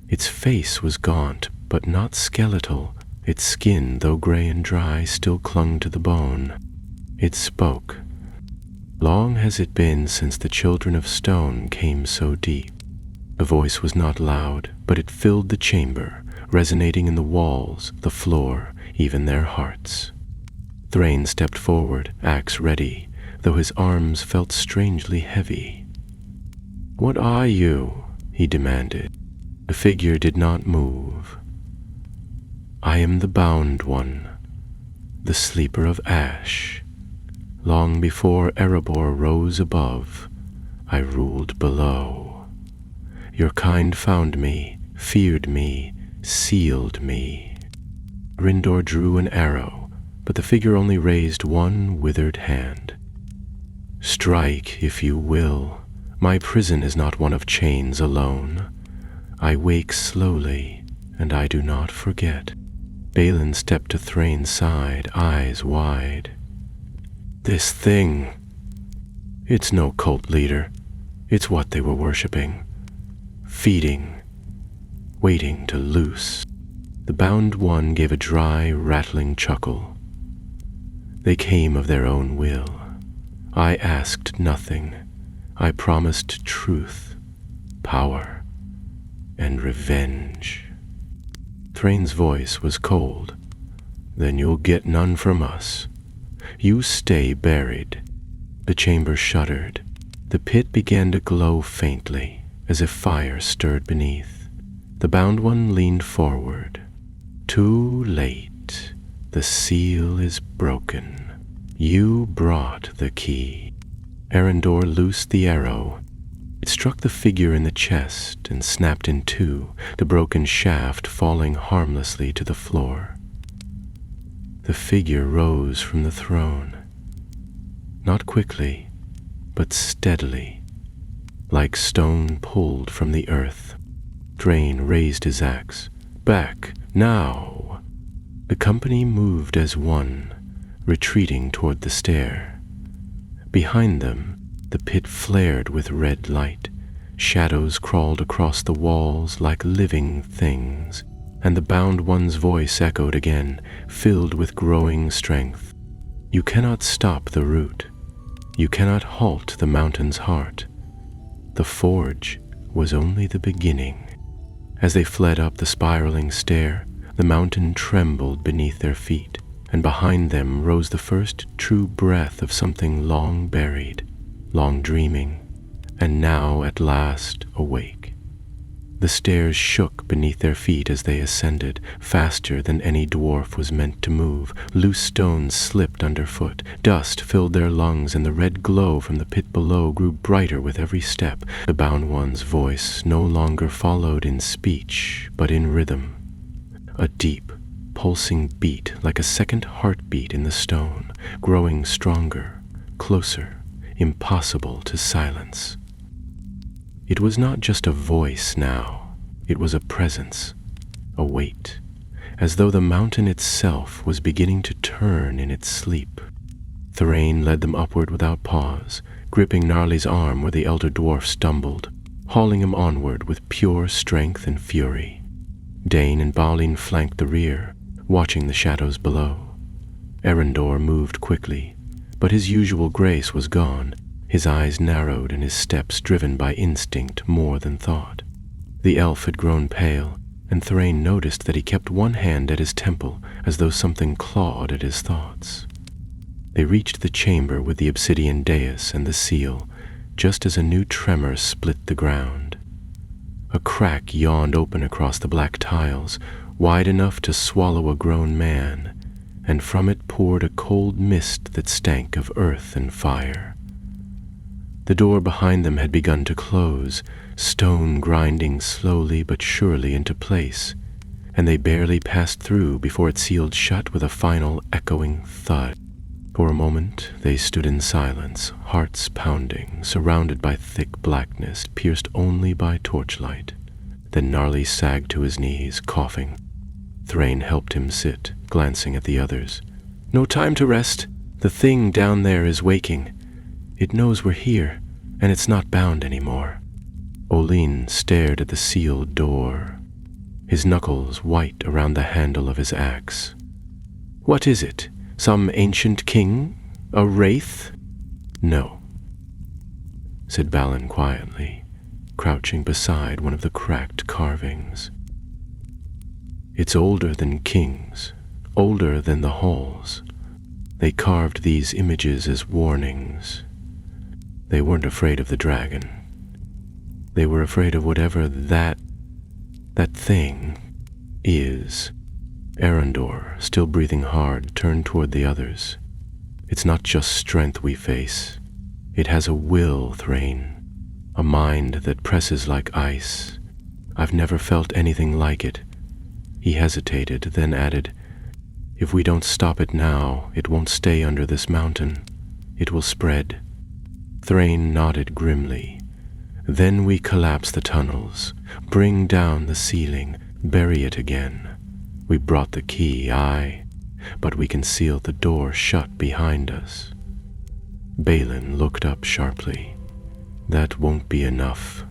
Its face was gaunt, but not skeletal. Its skin, though gray and dry, still clung to the bone. It spoke. Long has it been since the children of stone came so deep. The voice was not loud, but it filled the chamber, resonating in the walls, the floor, even their hearts. Thrain stepped forward, axe ready, though his arms felt strangely heavy. "What are you?" he demanded. The figure did not move. "I am the bound one, the sleeper of ash. Long before Erebor rose above, I ruled below. Your kind found me, feared me, sealed me." Rindor drew an arrow, but the figure only raised one withered hand. "Strike if you will. My prison is not one of chains alone. I wake slowly, and I do not forget." Balin stepped to Thrain's side, eyes wide. "This thing, it's no cult leader. It's what they were worshipping. Feeding, waiting to loose." The bound one gave a dry, rattling chuckle. "They came of their own will. I asked nothing. I promised truth, power, and revenge." Thrain's voice was cold. "Then you'll get none from us. You stay buried." The chamber shuddered. The pit began to glow faintly, as if fire stirred beneath. The bound one leaned forward. "Too late. The seal is broken. You brought the key." Arendor loosed the arrow. It struck the figure in the chest and snapped in two, the broken shaft falling harmlessly to the floor. The figure rose from the throne. Not quickly, but steadily, like stone pulled from the earth. Thrain raised his axe. "Back, now!" The company moved as one, retreating toward the stair. Behind them, the pit flared with red light. Shadows crawled across the walls like living things, and the bound one's voice echoed again, filled with growing strength. "You cannot stop the root. You cannot halt the mountain's heart. The forge was only the beginning." As they fled up the spiraling stair, the mountain trembled beneath their feet, and behind them rose the first true breath of something long buried, long dreaming, and now at last awake. The stairs shook beneath their feet as they ascended, faster than any dwarf was meant to move. Loose stones slipped underfoot, dust filled their lungs, and the red glow from the pit below grew brighter with every step. The bound one's voice no longer followed in speech, but in rhythm. A deep, pulsing beat like a second heartbeat in the stone, growing stronger, closer, impossible to silence. It was not just a voice now, it was a presence, a weight, as though the mountain itself was beginning to turn in its sleep. Thrain led them upward without pause, gripping Gnarly's arm where the elder dwarf stumbled, hauling him onward with pure strength and fury. Dane and Balin flanked the rear, watching the shadows below. Arendor moved quickly, but his usual grace was gone. His eyes narrowed and his steps driven by instinct more than thought. The elf had grown pale, and Thrain noticed that he kept one hand at his temple as though something clawed at his thoughts. They reached the chamber with the obsidian dais and the seal, just as a new tremor split the ground. A crack yawned open across the black tiles, wide enough to swallow a grown man, and from it poured a cold mist that stank of earth and fire. The door behind them had begun to close, stone grinding slowly but surely into place, and they barely passed through before it sealed shut with a final echoing thud. For a moment they stood in silence, hearts pounding, surrounded by thick blackness, pierced only by torchlight. Then Gnarly sagged to his knees, coughing. Thrain helped him sit, glancing at the others. "No time to rest. The thing down there is waking. It knows we're here, and it's not bound anymore." Olin stared at the sealed door. his knuckles white around the handle of his axe. "What is it? Some ancient king? A wraith?" "No," said Balin quietly, crouching beside one of the cracked carvings. "It's older than kings, older than the halls. They carved these images as warnings. They weren't afraid of the dragon. They were afraid of whatever that thing is." Arendor, still breathing hard, turned toward the others. "It's not just strength we face. It has a will, Thrain. A mind that presses like ice. I've never felt anything like it." He hesitated, then added, "If we don't stop it now, it won't stay under this mountain. It will spread." Thrain nodded grimly. "Then we collapse the tunnels, bring down the ceiling, bury it again. We brought the key, aye, but we can seal the door shut behind us." Balin looked up sharply. "That won't be enough.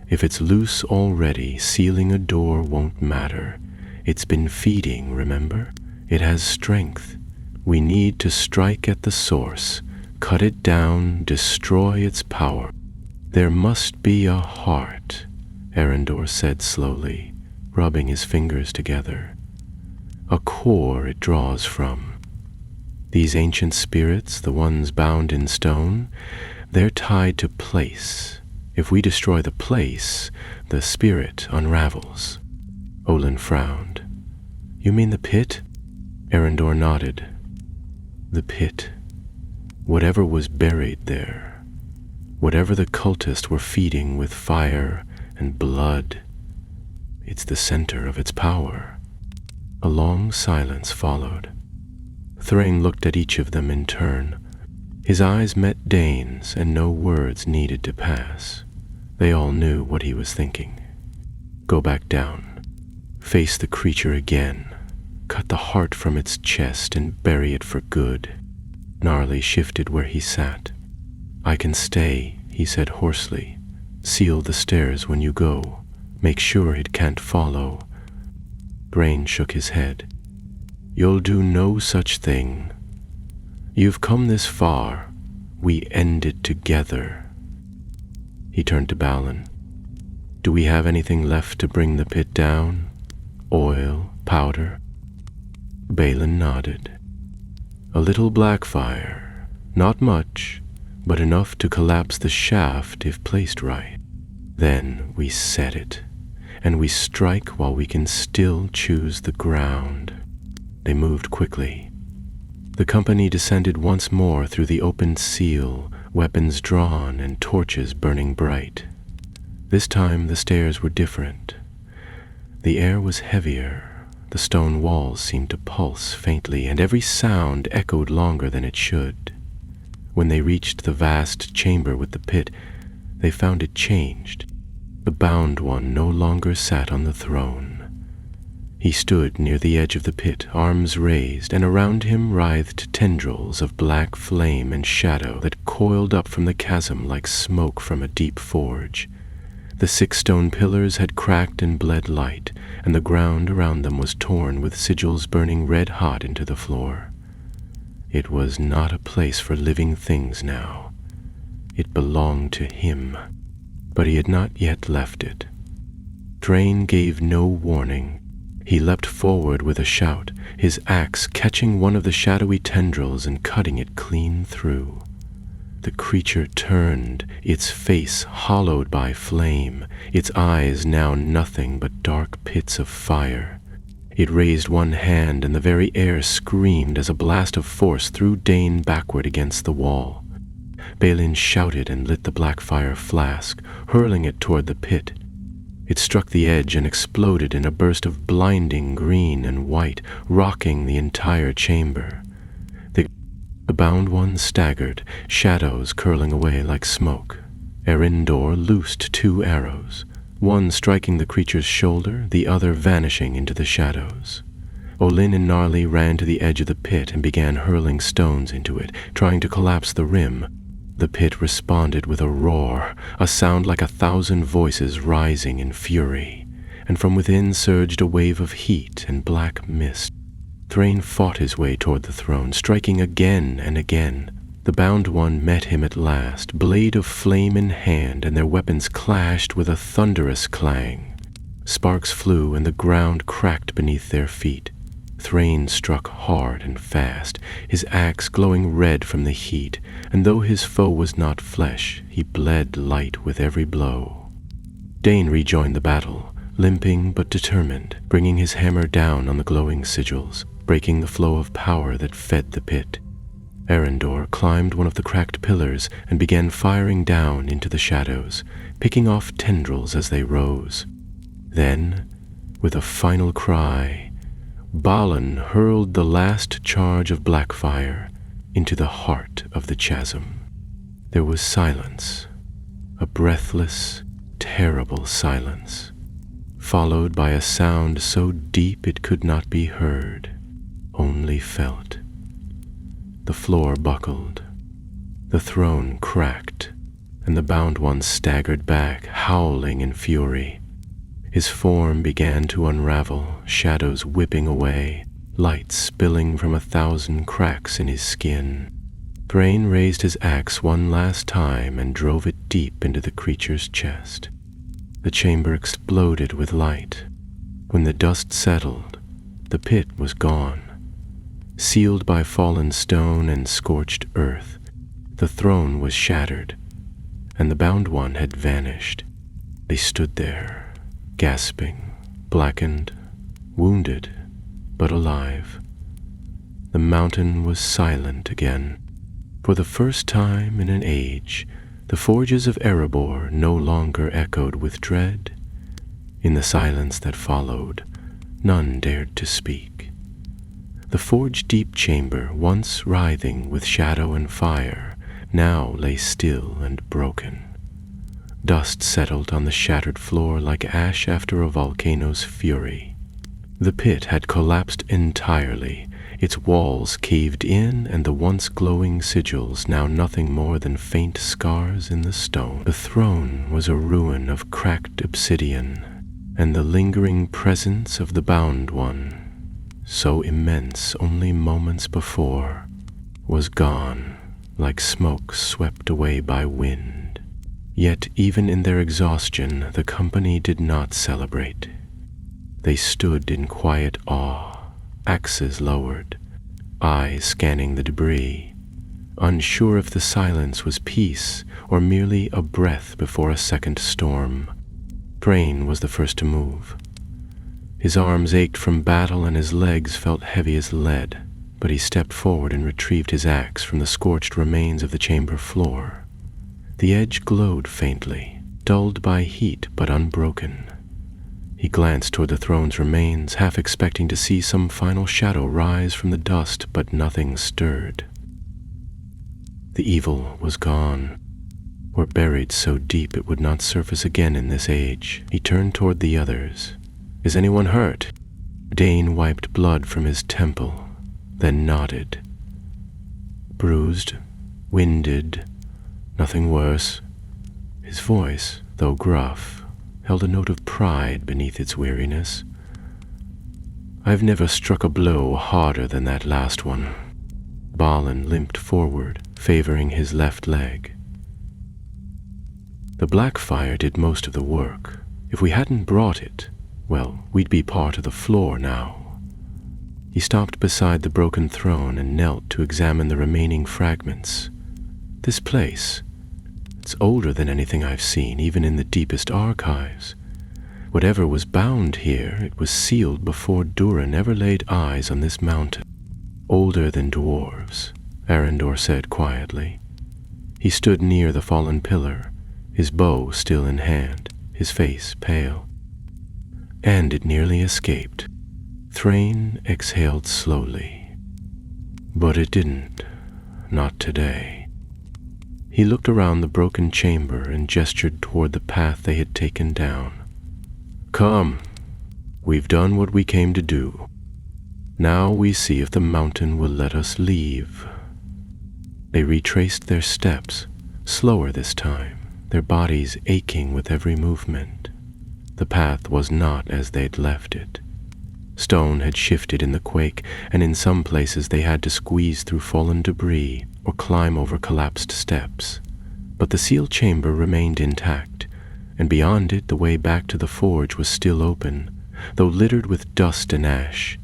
If it's loose already, sealing a door won't matter. It's been feeding, remember? It has strength. We need to strike at the source, cut it down, destroy its power. There must be a heart," Arendor said slowly, rubbing his fingers together. "A core it draws from. These ancient spirits, the ones bound in stone, they're tied to place. If we destroy the place, the spirit unravels." Olin frowned. "You mean the pit?" Arendor nodded. "The pit. Whatever was buried there. Whatever the cultists were feeding with fire and blood. It's the center of its power." A long silence followed. Thrain looked at each of them in turn. His eyes met Dane's, and no words needed to pass. They all knew what he was thinking. Go back down. Face the creature again. Cut the heart from its chest and bury it for good. Gnarly shifted where he sat. "I can stay," he said hoarsely. "Seal the stairs when you go. Make sure it can't follow." Brain shook his head. "You'll do no such thing. You've come this far. We end it together." He turned to Balin. "Do we have anything left to bring the pit down? Oil, powder?" Balin nodded. "A little black fire. Not much, but enough to collapse the shaft if placed right. Then we set it, and we strike while we can still choose the ground." They moved quickly. The company descended once more through the opened seal, weapons drawn and torches burning bright. This time the stairs were different. The air was heavier. The stone walls seemed to pulse faintly, and every sound echoed longer than it should. When they reached the vast chamber with the pit, they found it changed. The bound one no longer sat on the throne. He stood near the edge of the pit, arms raised, and around him writhed tendrils of black flame and shadow that coiled up from the chasm like smoke from a deep forge. The 6 stone pillars had cracked and bled light, and the ground around them was torn with sigils burning red-hot into the floor. It was not a place for living things now. It belonged to him, but he had not yet left it. Thrain gave no warning. He leapt forward with a shout, his axe catching one of the shadowy tendrils and cutting it clean through. The creature turned, its face hollowed by flame, its eyes now nothing but dark pits of fire. It raised one hand, and the very air screamed as a blast of force threw Dane backward against the wall. Balin shouted and lit the black fire flask, hurling it toward the pit. It struck the edge and exploded in a burst of blinding green and white, rocking the entire chamber. The bound one staggered, shadows curling away like smoke. Arendor loosed 2 arrows, one striking the creature's shoulder, the other vanishing into the shadows. Olin and Gnarly ran to the edge of the pit and began hurling stones into it, trying to collapse the rim. The pit responded with a roar, a sound like 1,000 voices rising in fury. and from within surged a wave of heat and black mist. Thrain fought his way toward the throne, striking again and again. The bound one met him at last, blade of flame in hand, and their weapons clashed with a thunderous clang. Sparks flew, and the ground cracked beneath their feet. Thrain struck hard and fast, his axe glowing red from the heat, and though his foe was not flesh, he bled light with every blow. Dane rejoined the battle, limping but determined, bringing his hammer down on the glowing sigils, breaking the flow of power that fed the pit. Arendor climbed one of the cracked pillars and began firing down into the shadows, picking off tendrils as they rose. Then, with a final cry, Balin hurled the last charge of Blackfire into the heart of the chasm. There was silence, a breathless, terrible silence, followed by a sound so deep it could not be heard, only felt. The floor buckled, the throne cracked, and the bound one staggered back, howling in fury. His form began to unravel, shadows whipping away, light spilling from 1,000 cracks in his skin. Thrain raised his axe one last time and drove it deep into the creature's chest. The chamber exploded with light. When the dust settled, the pit was gone. Sealed by fallen stone and scorched earth, the throne was shattered, and the bound one had vanished. They stood there, gasping, blackened, wounded, but alive. The mountain was silent again. For the first time in an age, the forges of Erebor no longer echoed with dread. In the silence that followed, none dared to speak. The forge-deep chamber, once writhing with shadow and fire, now lay still and broken. Dust settled on the shattered floor like ash after a volcano's fury. The pit had collapsed entirely, its walls caved in, and the once glowing sigils now nothing more than faint scars in the stone. The throne was a ruin of cracked obsidian, and the lingering presence of the bound one, so immense only moments before, was gone, like smoke swept away by wind. Yet even in their exhaustion, the company did not celebrate. They stood in quiet awe, axes lowered, eyes scanning the debris, unsure if the silence was peace or merely a breath before a second storm. Thrain was the first to move. His arms ached from battle and his legs felt heavy as lead, but he stepped forward and retrieved his axe from the scorched remains of the chamber floor. The edge glowed faintly, dulled by heat but unbroken. He glanced toward the throne's remains, half expecting to see some final shadow rise from the dust, but nothing stirred. The evil was gone, or buried so deep it would not surface again in this age. He turned toward the others. "Is anyone hurt?" Dane wiped blood from his temple, then nodded. "Bruised, winded, nothing worse." His voice, though gruff, held a note of pride beneath its weariness. "I've never struck a blow harder than that last one." Balin limped forward, favoring his left leg. "The Blackfire did most of the work. If we hadn't brought it, well, we'd be part of the floor now." He stopped beside the broken throne and knelt to examine the remaining fragments. "This place, it's older than anything I've seen, even in the deepest archives. Whatever was bound here, it was sealed before Durin ever laid eyes on this mountain." "Older than dwarves," Arendor said quietly. He stood near the fallen pillar, his bow still in hand, his face pale. "And it nearly escaped." Thrain exhaled slowly. "But it didn't. Not today." He looked around the broken chamber and gestured toward the path they had taken down. "Come, we've done what we came to do. Now we see if the mountain will let us leave." They retraced their steps, slower this time, their bodies aching with every movement. The path was not as they'd left it. Stone had shifted in the quake, and in some places they had to squeeze through fallen debris or climb over collapsed steps. But the sealed chamber remained intact, and beyond it the way back to the forge was still open, though littered with dust and ash.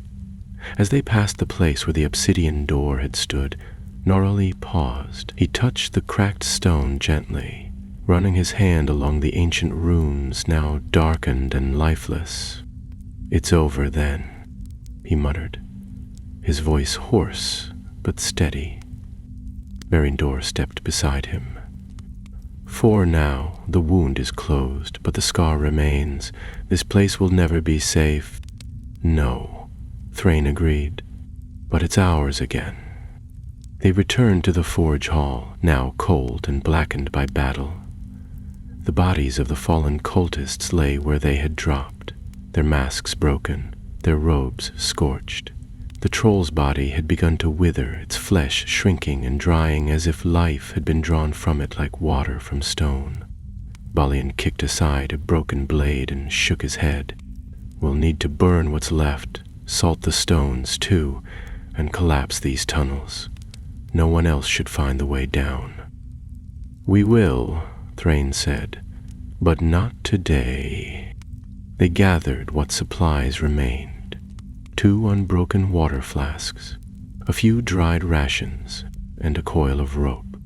As they passed the place where the obsidian door had stood, Norrelli paused. He touched the cracked stone gently, running his hand along the ancient runes now darkened and lifeless. "It's over then," he muttered, his voice hoarse but steady. Verindor stepped beside him. "For now, the wound is closed, but the scar remains. This place will never be safe." "No," Thrain agreed, "but it's ours again." They returned to the forge hall, now cold and blackened by battle. The bodies of the fallen cultists lay where they had dropped, their masks broken, their robes scorched. The troll's body had begun to wither, its flesh shrinking and drying as if life had been drawn from it like water from stone. Balian kicked aside a broken blade and shook his head. "We'll need to burn what's left, salt the stones too, and collapse these tunnels. No one else should find the way down." "We will," Thrain said, "but not today." They gathered what supplies remained: 2 unbroken water flasks, a few dried rations, and a coil of rope,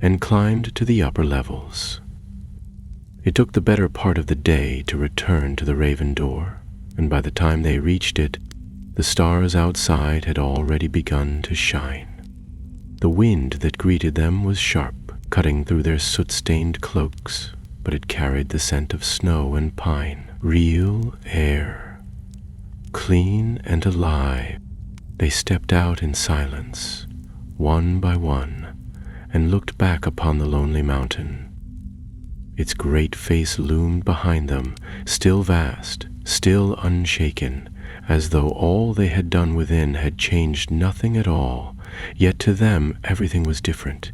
and climbed to the upper levels. It took the better part of the day to return to the Raven Door, and by the time they reached it, the stars outside had already begun to shine. The wind that greeted them was sharp, cutting through their soot-stained cloaks, but it carried the scent of snow and pine. Real air, clean and alive. They stepped out in silence, one by one, and looked back upon the lonely mountain. Its great face loomed behind them, still vast, still unshaken, as though all they had done within had changed nothing at all. Yet to them everything was different.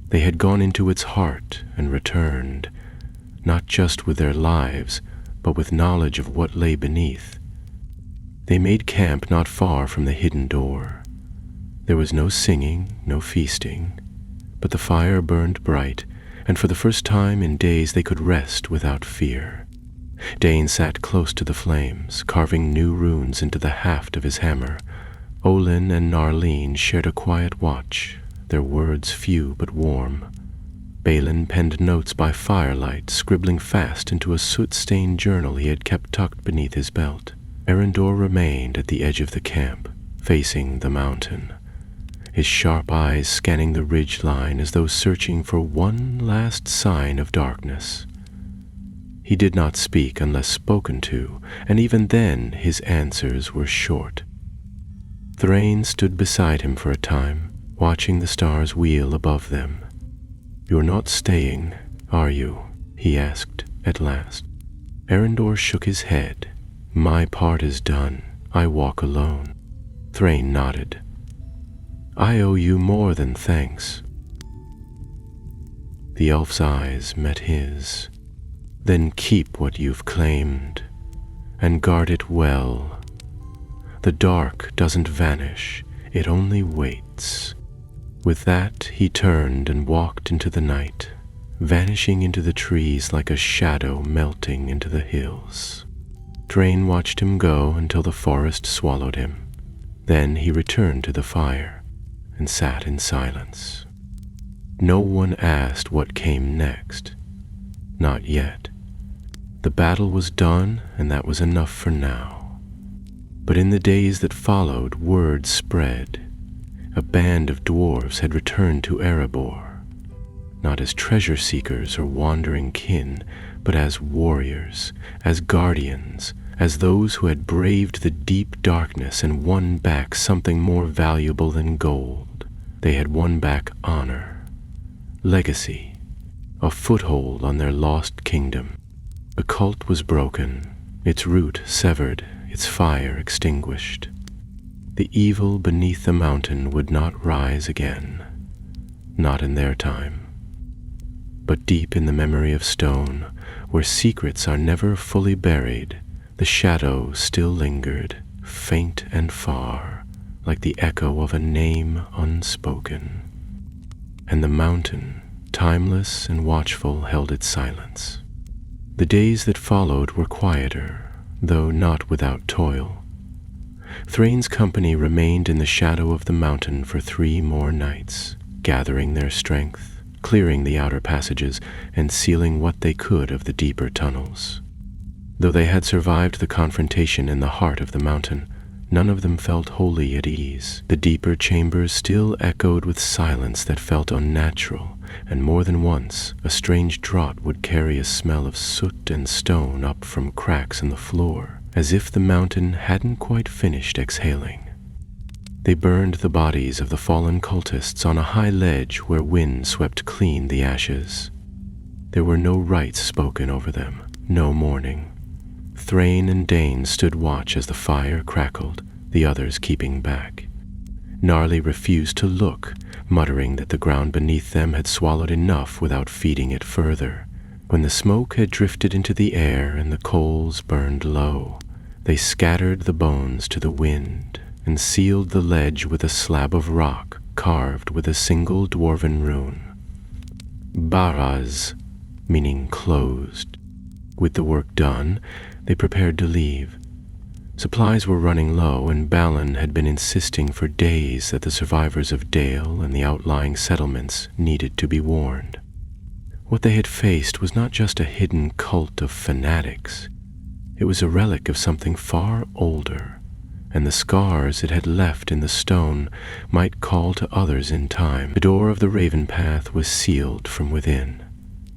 They had gone into its heart and returned, not just with their lives, but with knowledge of what lay beneath. They made camp not far from the hidden door. There was no singing, no feasting, but the fire burned bright, and for the first time in days they could rest without fear. Dane sat close to the flames, carving new runes into the haft of his hammer. Olin and Narleen shared a quiet watch, their words few but warm. Balin penned notes by firelight, scribbling fast into a soot-stained journal he had kept tucked beneath his belt. Verindor remained at the edge of the camp, facing the mountain, his sharp eyes scanning the ridge line as though searching for one last sign of darkness. He did not speak unless spoken to, and even then his answers were short. Thrain stood beside him for a time, watching the stars wheel above them. "You're not staying, are you?" he asked at last. Verindor shook his head. "My part is done. I walk alone." Thrain nodded. "I owe you more than thanks." The elf's eyes met his. "Then keep what you've claimed, and guard it well. The dark doesn't vanish, it only waits." With that, he turned and walked into the night, vanishing into the trees like a shadow melting into the hills. Thrain watched him go until the forest swallowed him. Then he returned to the fire and sat in silence. No one asked what came next. Not yet. The battle was done, and that was enough for now. But in the days that followed, word spread. A band of dwarves had returned to Erebor, not as treasure seekers or wandering kin, but as warriors, as guardians, as those who had braved the deep darkness and won back something more valuable than gold. They had won back honor, legacy, a foothold on their lost kingdom. The cult was broken, its root severed, its fire extinguished. The evil beneath the mountain would not rise again, not in their time. But deep in the memory of stone, where secrets are never fully buried, the shadow still lingered, faint and far, like the echo of a name unspoken. And the mountain, timeless and watchful, held its silence. The days that followed were quieter, though not without toil. Thrain's company remained in the shadow of the mountain for 3 more nights, gathering their strength, clearing the outer passages, and sealing what they could of the deeper tunnels. Though they had survived the confrontation in the heart of the mountain, none of them felt wholly at ease. The deeper chambers still echoed with silence that felt unnatural, and more than once a strange draught would carry a smell of soot and stone up from cracks in the floor, as if the mountain hadn't quite finished exhaling. They burned the bodies of the fallen cultists on a high ledge where wind swept clean the ashes. There were no rites spoken over them, no mourning. Thrain and Dane stood watch as the fire crackled, the others keeping back. Gnarly refused to look, muttering that the ground beneath them had swallowed enough without feeding it further. When the smoke had drifted into the air and the coals burned low, they scattered the bones to the wind and sealed the ledge with a slab of rock carved with a single dwarven rune. Baraz, meaning closed. With the work done, they prepared to leave. Supplies were running low, and Balin had been insisting for days that the survivors of Dale and the outlying settlements needed to be warned. What they had faced was not just a hidden cult of fanatics. It was a relic of something far older, and the scars it had left in the stone might call to others in time. The door of the Raven Path was sealed from within,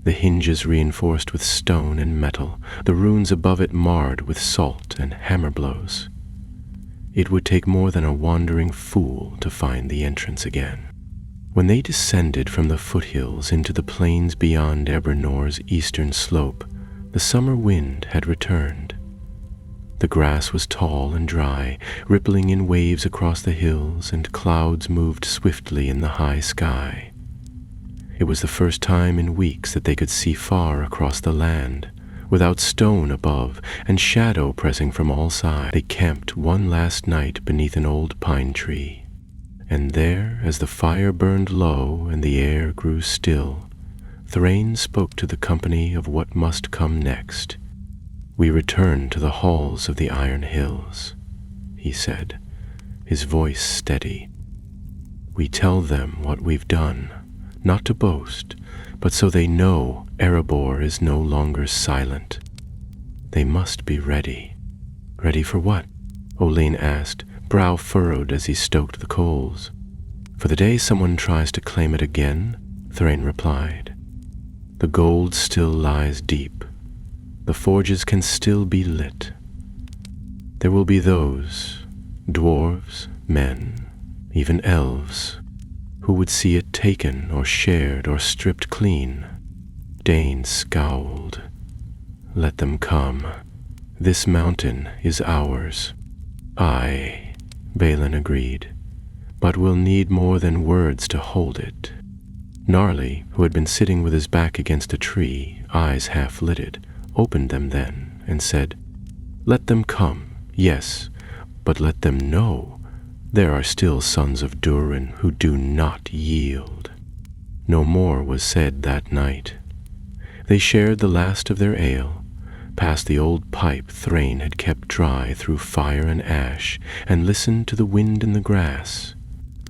the hinges reinforced with stone and metal, the runes above it marred with salt and hammer blows. It would take more than a wandering fool to find the entrance again. When they descended from the foothills into the plains beyond Ebernor's eastern slope, the summer wind had returned. The grass was tall and dry, rippling in waves across the hills, and clouds moved swiftly in the high sky. It was the first time in weeks that they could see far across the land, without stone above and shadow pressing from all sides. They camped one last night beneath an old pine tree, and there, as the fire burned low and the air grew still, Thrain spoke to the company of what must come next. "We return to the halls of the Iron Hills," he said, his voice steady. "We tell them what we've done, not to boast, but so they know Erebor is no longer silent. They must be ready." "Ready for what?" Olene asked, brow furrowed as he stoked the coals. "For the day someone tries to claim it again," Thrain replied. "The gold still lies deep. The forges can still be lit. There will be those, dwarves, men, even elves, who would see it taken or shared or stripped clean." Dane scowled. "Let them come. This mountain is ours." "Aye," Balin agreed, "but we'll need more than words to hold it." Gnarly, who had been sitting with his back against a tree, eyes half-lidded, opened them then and said, "Let them come, yes, but let them know there are still sons of Durin who do not yield." No more was said that night. They shared the last of their ale, passed the old pipe Thrain had kept dry through fire and ash, and listened to the wind in the grass.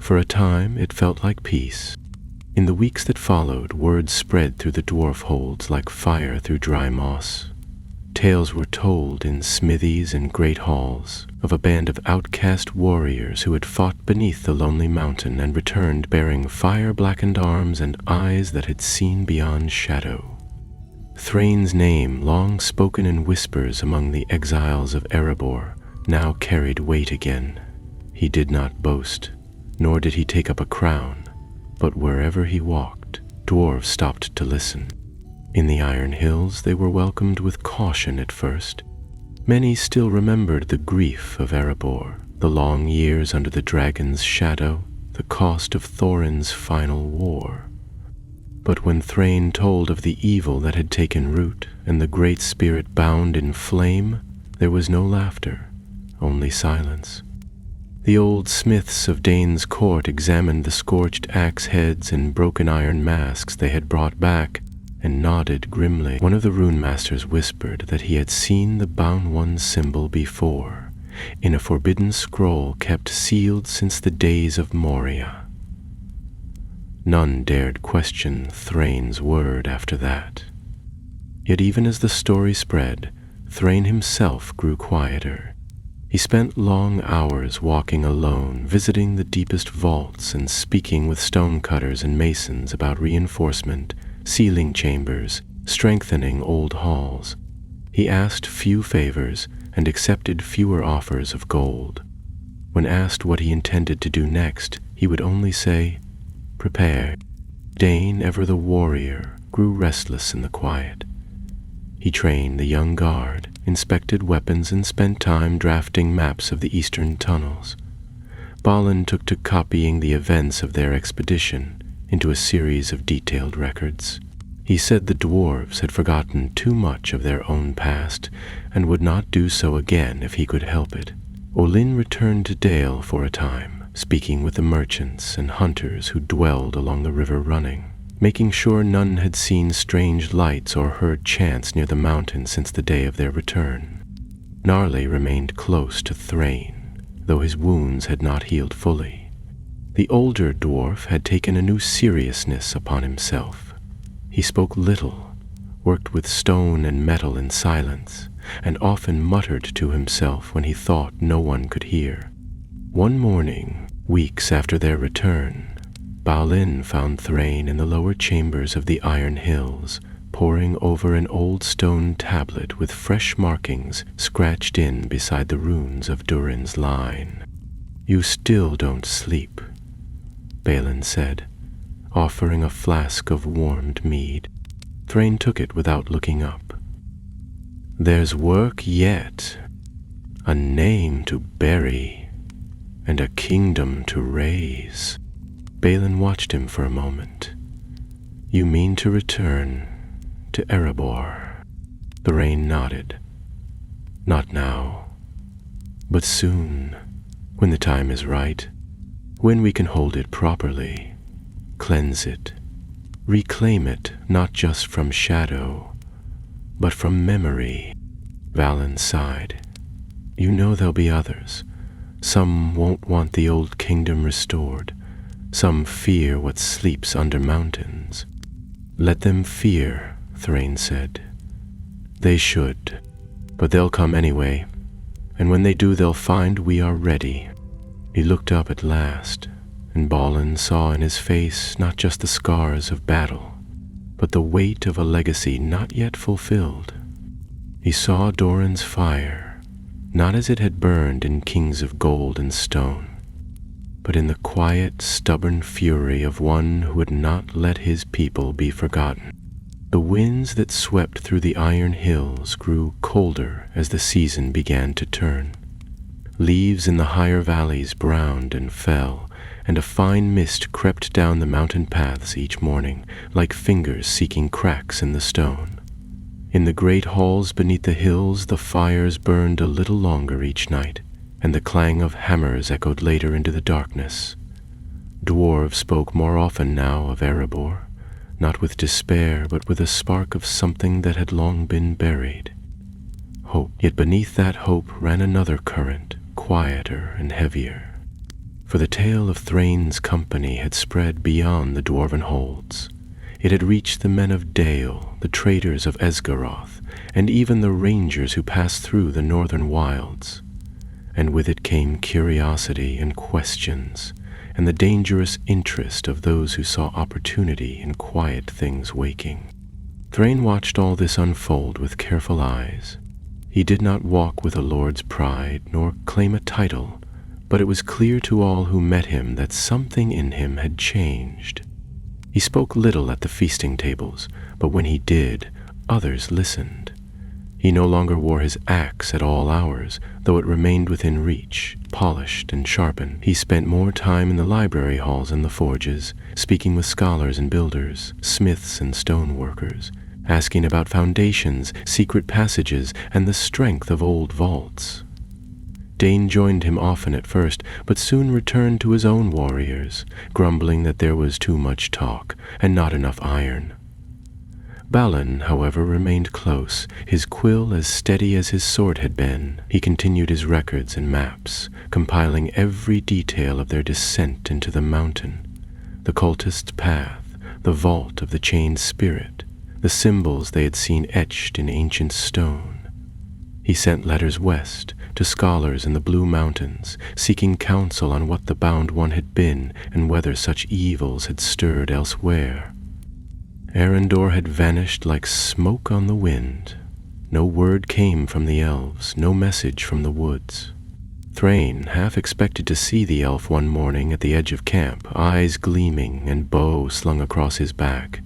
For a time it felt like peace. In the weeks that followed, word spread through the dwarf holds like fire through dry moss. Tales were told in smithies and great halls of a band of outcast warriors who had fought beneath the lonely mountain and returned bearing fire-blackened arms and eyes that had seen beyond shadow. Thrain's name, long spoken in whispers among the exiles of Erebor, now carried weight again. He did not boast, nor did he take up a crown, but wherever he walked, dwarves stopped to listen. In the Iron Hills they were welcomed with caution at first. Many still remembered the grief of Erebor, the long years under the dragon's shadow, the cost of Thorin's final war. But when Thrain told of the evil that had taken root and the great spirit bound in flame, there was no laughter, only silence. The old smiths of Dane's court examined the scorched axe heads and broken iron masks they had brought back and nodded grimly. One of the rune masters whispered that he had seen the Bound One symbol before, in a forbidden scroll kept sealed since the days of Moria. None dared question Thrain's word after that. Yet even as the story spread, Thrain himself grew quieter. He spent long hours walking alone, visiting the deepest vaults and speaking with stonecutters and masons about reinforcement, sealing chambers, strengthening old halls. He asked few favors and accepted fewer offers of gold. When asked what he intended to do next, he would only say, "Prepare." Dane, ever the warrior, grew restless in the quiet. He trained the young guard, inspected weapons, and spent time drafting maps of the eastern tunnels. Balin took to copying the events of their expedition into a series of detailed records. He said the dwarves had forgotten too much of their own past and would not do so again if he could help it. Olin returned to Dale for a time, speaking with the merchants and hunters who dwelled along the river running, making sure none had seen strange lights or heard chants near the mountain since the day of their return. Gnarly remained close to Thrain, though his wounds had not healed fully. The older dwarf had taken a new seriousness upon himself. He spoke little, worked with stone and metal in silence, and often muttered to himself when he thought no one could hear. One morning, weeks after their return, Balin found Thrain in the lower chambers of the Iron Hills, poring over an old stone tablet with fresh markings scratched in beside the runes of Durin's line. "You still don't sleep," Balin said, offering a flask of warmed mead. Thrain took it without looking up. "There's work yet, a name to bury, and a kingdom to raise." Balin watched him for a moment. "You mean to return to Erebor?" Thrain nodded. "Not now, but soon, when the time is right, when we can hold it properly, cleanse it, reclaim it not just from shadow, but from memory." Valen sighed. "You know there'll be others. Some won't want the old kingdom restored. Some fear what sleeps under mountains." "Let them fear," Thrain said. "They should, but they'll come anyway, and when they do they'll find we are ready." He looked up at last, and Balin saw in his face not just the scars of battle, but the weight of a legacy not yet fulfilled. He saw Doran's fire, not as it had burned in kings of gold and stone, but in the quiet, stubborn fury of one who would not let his people be forgotten. The winds that swept through the Iron Hills grew colder as the season began to turn. Leaves in the higher valleys browned and fell, and a fine mist crept down the mountain paths each morning, like fingers seeking cracks in the stone. In the great halls beneath the hills the fires burned a little longer each night, and the clang of hammers echoed later into the darkness. Dwarves spoke more often now of Erebor, not with despair, but with a spark of something that had long been buried. Hope. Yet beneath that hope ran another current, quieter and heavier. For the tale of Thrain's company had spread beyond the dwarven holds. It had reached the men of Dale, the traders of Esgaroth, and even the rangers who passed through the northern wilds. And with it came curiosity and questions, and the dangerous interest of those who saw opportunity in quiet things waking. Thrain watched all this unfold with careful eyes. He did not walk with a lord's pride, nor claim a title, but it was clear to all who met him that something in him had changed. He spoke little at the feasting tables, but when he did, others listened. He no longer wore his axe at all hours, though it remained within reach, polished and sharpened. He spent more time in the library halls and the forges, speaking with scholars and builders, smiths and stone workers, asking about foundations, secret passages, and the strength of old vaults. Dane joined him often at first, but soon returned to his own warriors, grumbling that there was too much talk and not enough iron. Balin, however, remained close, his quill as steady as his sword had been. He continued his records and maps, compiling every detail of their descent into the mountain, the cultist's path, the vault of the chained spirit, the symbols they had seen etched in ancient stone. He sent letters west to scholars in the Blue Mountains, seeking counsel on what the Bound One had been and whether such evils had stirred elsewhere. Arendor had vanished like smoke on the wind. No word came from the elves, no message from the woods. Thrain half expected to see the elf one morning at the edge of camp, eyes gleaming and bow slung across his back,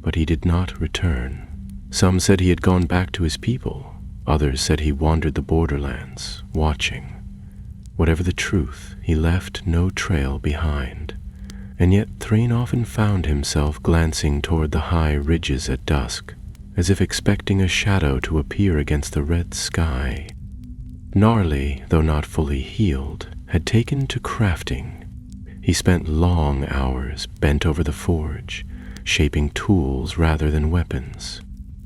but he did not return. Some said he had gone back to his people. Others said he wandered the borderlands, watching. Whatever the truth, he left no trail behind. And yet Thrain often found himself glancing toward the high ridges at dusk, as if expecting a shadow to appear against the red sky. Gnarly, though not fully healed, had taken to crafting. He spent long hours bent over the forge, shaping tools rather than weapons,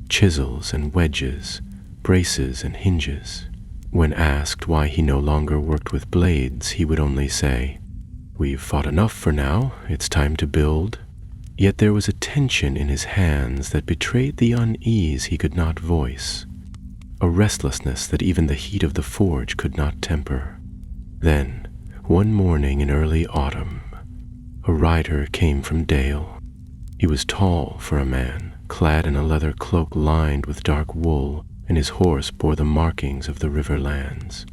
chisels and wedges, braces and hinges. When asked why he no longer worked with blades, he would only say, "We've fought enough for now, it's time to build." Yet there was a tension in his hands that betrayed the unease he could not voice, a restlessness that even the heat of the forge could not temper. Then, one morning in early autumn, a rider came from Dale. He was tall for a man, clad in a leather cloak lined with dark wool, and his horse bore the markings of the riverlands.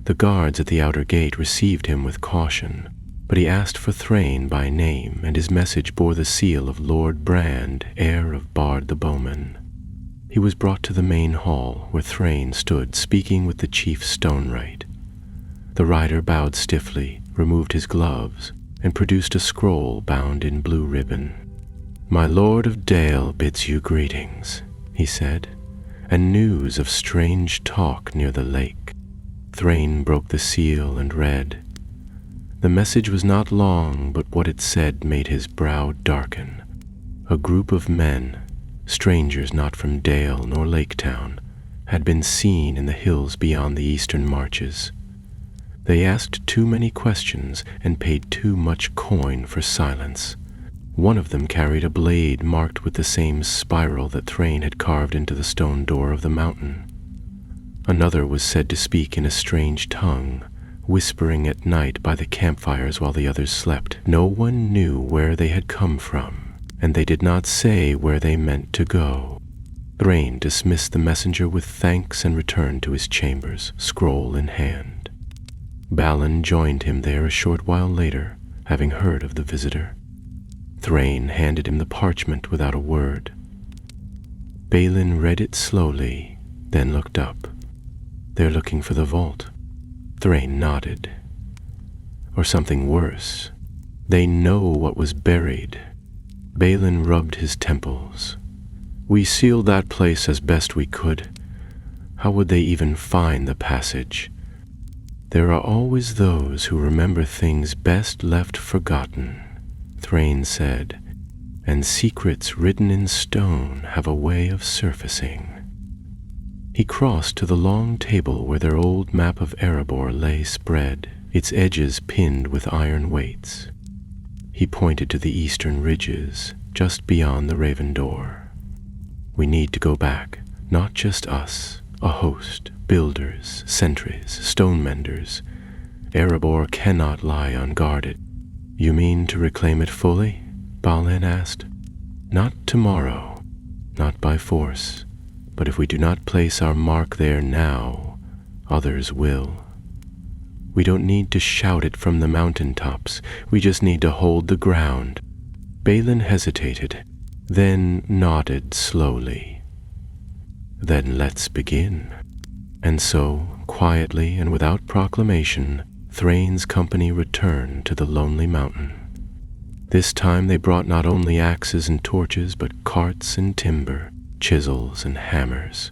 The guards at the outer gate received him with caution, but he asked for Thrain by name, and his message bore the seal of Lord Brand, heir of Bard the Bowman. He was brought to the main hall, where Thrain stood speaking with the chief stonewright. The rider bowed stiffly, removed his gloves, and produced a scroll bound in blue ribbon. "My Lord of Dale bids you greetings," he said, "and news of strange talk near the lake." Thrain broke the seal and read. The message was not long, but what it said made his brow darken. A group of men, strangers not from Dale nor Lake Town, had been seen in the hills beyond the eastern marches. They asked too many questions and paid too much coin for silence. One of them carried a blade marked with the same spiral that Thrain had carved into the stone door of the mountain. Another was said to speak in a strange tongue, whispering at night by the campfires while the others slept. No one knew where they had come from, and they did not say where they meant to go. Thrain dismissed the messenger with thanks and returned to his chambers, scroll in hand. Balin joined him there a short while later, having heard of the visitor. Thrain handed him the parchment without a word. Balin read it slowly, then looked up. "They're looking for the vault." Thrain nodded. "Or something worse. They know what was buried." Balin rubbed his temples. "We sealed that place as best we could. How would they even find the passage? There are always those who remember things best left forgotten," Thrain said, "and secrets written in stone have a way of surfacing." He crossed to the long table where their old map of Erebor lay spread, its edges pinned with iron weights. He pointed to the eastern ridges, just beyond the Raven Door. "We need to go back, not just us, a host, builders, sentries, stone menders. Erebor cannot lie unguarded." "You mean to reclaim it fully?" Balin asked. "Not tomorrow, not by force. But if we do not place our mark there now, others will. We don't need to shout it from the mountaintops. We just need to hold the ground." Balin hesitated, then nodded slowly. "Then let's begin." And so, quietly and without proclamation, Thrain's company returned to the lonely mountain. This time they brought not only axes and torches, but carts and timber, chisels and hammers.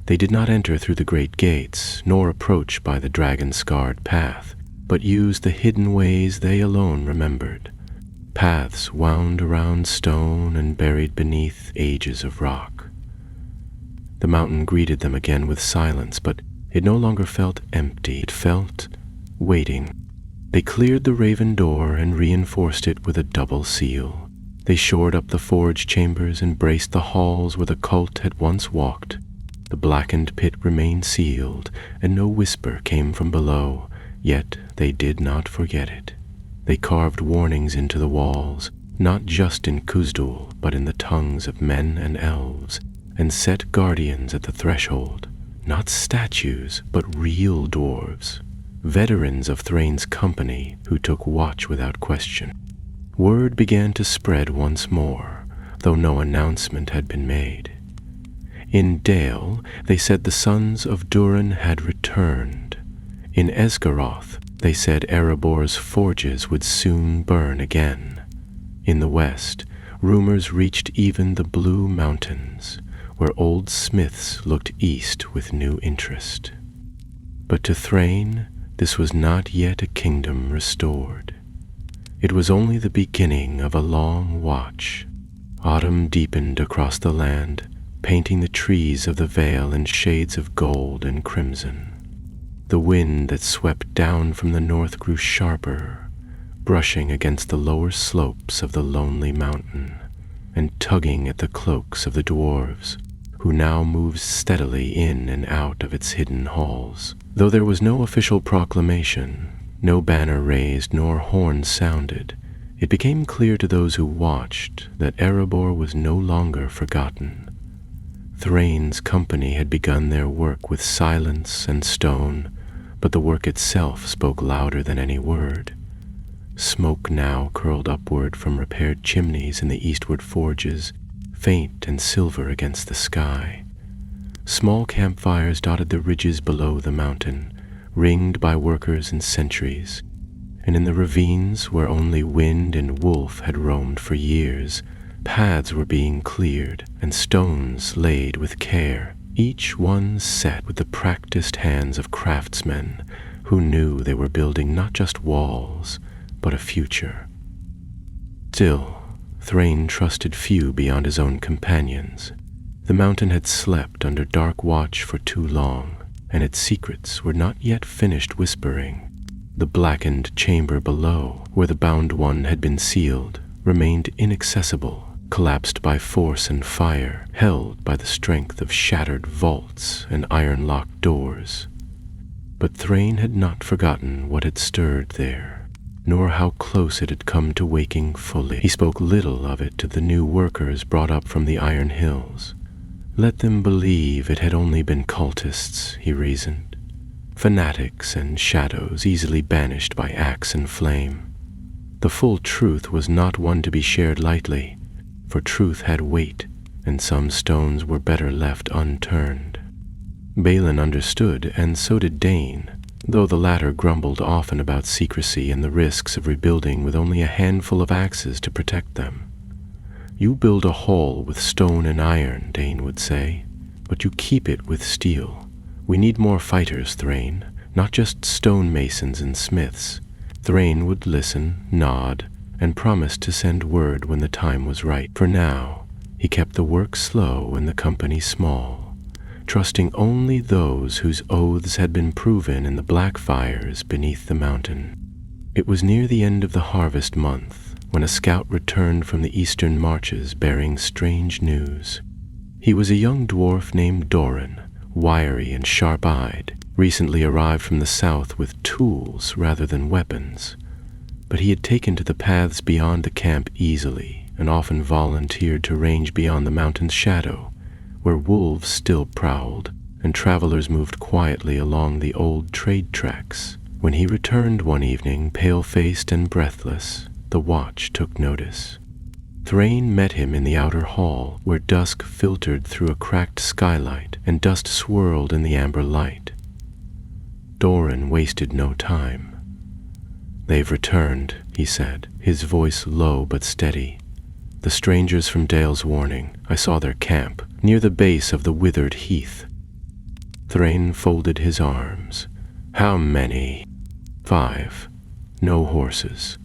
They did not enter through the great gates, nor approach by the dragon-scarred path, but used the hidden ways they alone remembered. Paths wound around stone and buried beneath ages of rock. The mountain greeted them again with silence, but it no longer felt empty. It felt waiting. They cleared the raven door and reinforced it with a double seal. They shored up the forge chambers and braced the halls where the cult had once walked. The blackened pit remained sealed, and no whisper came from below, yet they did not forget it. They carved warnings into the walls, not just in Khuzdul, but in the tongues of men and elves, and set guardians at the threshold, not statues, but real dwarves, veterans of Thrain's company who took watch without question. Word began to spread once more, though no announcement had been made. In Dale, they said the sons of Durin had returned. In Esgaroth, they said Erebor's forges would soon burn again. In the west, rumors reached even the Blue Mountains, where old smiths looked east with new interest. But to Thrain, this was not yet a kingdom restored. It was only the beginning of a long watch. Autumn deepened across the land, painting the trees of the vale in shades of gold and crimson. The wind that swept down from the north grew sharper, brushing against the lower slopes of the lonely mountain, and tugging at the cloaks of the dwarves, who now moved steadily in and out of its hidden halls. Though there was no official proclamation, no banner raised nor horn sounded, it became clear to those who watched that Erebor was no longer forgotten. Thrain's company had begun their work with silence and stone, but the work itself spoke louder than any word. Smoke now curled upward from repaired chimneys in the eastward forges, faint and silver against the sky. Small campfires dotted the ridges below the mountain, ringed by workers and sentries, and in the ravines where only wind and wolf had roamed for years, paths were being cleared and stones laid with care, each one set with the practiced hands of craftsmen who knew they were building not just walls, but a future. Still, Thrain trusted few beyond his own companions. The mountain had slept under dark watch for too long, and its secrets were not yet finished whispering. The blackened chamber below, where the bound one had been sealed, remained inaccessible, collapsed by force and fire, held by the strength of shattered vaults and iron-locked doors. But Thrain had not forgotten what had stirred there, nor how close it had come to waking fully. He spoke little of it to the new workers brought up from the Iron Hills. Let them believe it had only been cultists, he reasoned, fanatics and shadows easily banished by axe and flame. The full truth was not one to be shared lightly, for truth had weight, and some stones were better left unturned. Balin understood, and so did Dane, though the latter grumbled often about secrecy and the risks of rebuilding with only a handful of axes to protect them. "You build a hall with stone and iron," Dane would say, "but you keep it with steel. We need more fighters, Thrain, not just stonemasons and smiths." Thrain would listen, nod, and promised to send word when the time was right. For now, he kept the work slow and the company small, trusting only those whose oaths had been proven in the black fires beneath the mountain. It was near the end of the harvest month when a scout returned from the eastern marches bearing strange news. He was a young dwarf named Doran, wiry and sharp-eyed, recently arrived from the south with tools rather than weapons. But he had taken to the paths beyond the camp easily, and often volunteered to range beyond the mountain's shadow, where wolves still prowled, and travelers moved quietly along the old trade tracks. When he returned one evening, pale-faced and breathless, the watch took notice. Thrain met him in the outer hall, where dusk filtered through a cracked skylight and dust swirled in the amber light. Doran wasted no time. "They've returned," he said, his voice low but steady. "The strangers from Dale's Warning. I saw their camp, near the base of the withered heath." Thrain folded his arms. "How many?" "5. No horses.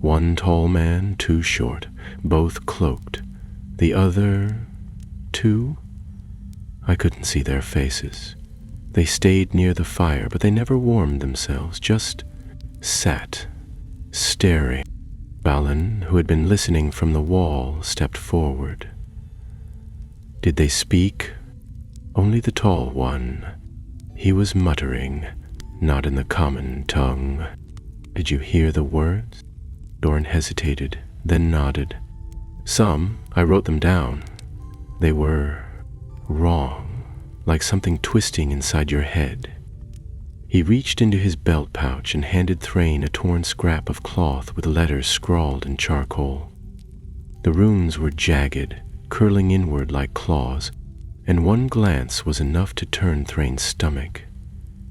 1 tall man, 2 short, both cloaked. The other 2? I couldn't see their faces. They stayed near the fire, but they never warmed themselves, just sat, staring." Balin, who had been listening from the wall, stepped forward. "Did they speak?" "Only the tall one. He was muttering, not in the common tongue." "Did you hear the words?" Doran hesitated, then nodded. "Some. I wrote them down. They were wrong, like something twisting inside your head." He reached into his belt pouch and handed Thrain a torn scrap of cloth with letters scrawled in charcoal. The runes were jagged, curling inward like claws, and one glance was enough to turn Thrain's stomach.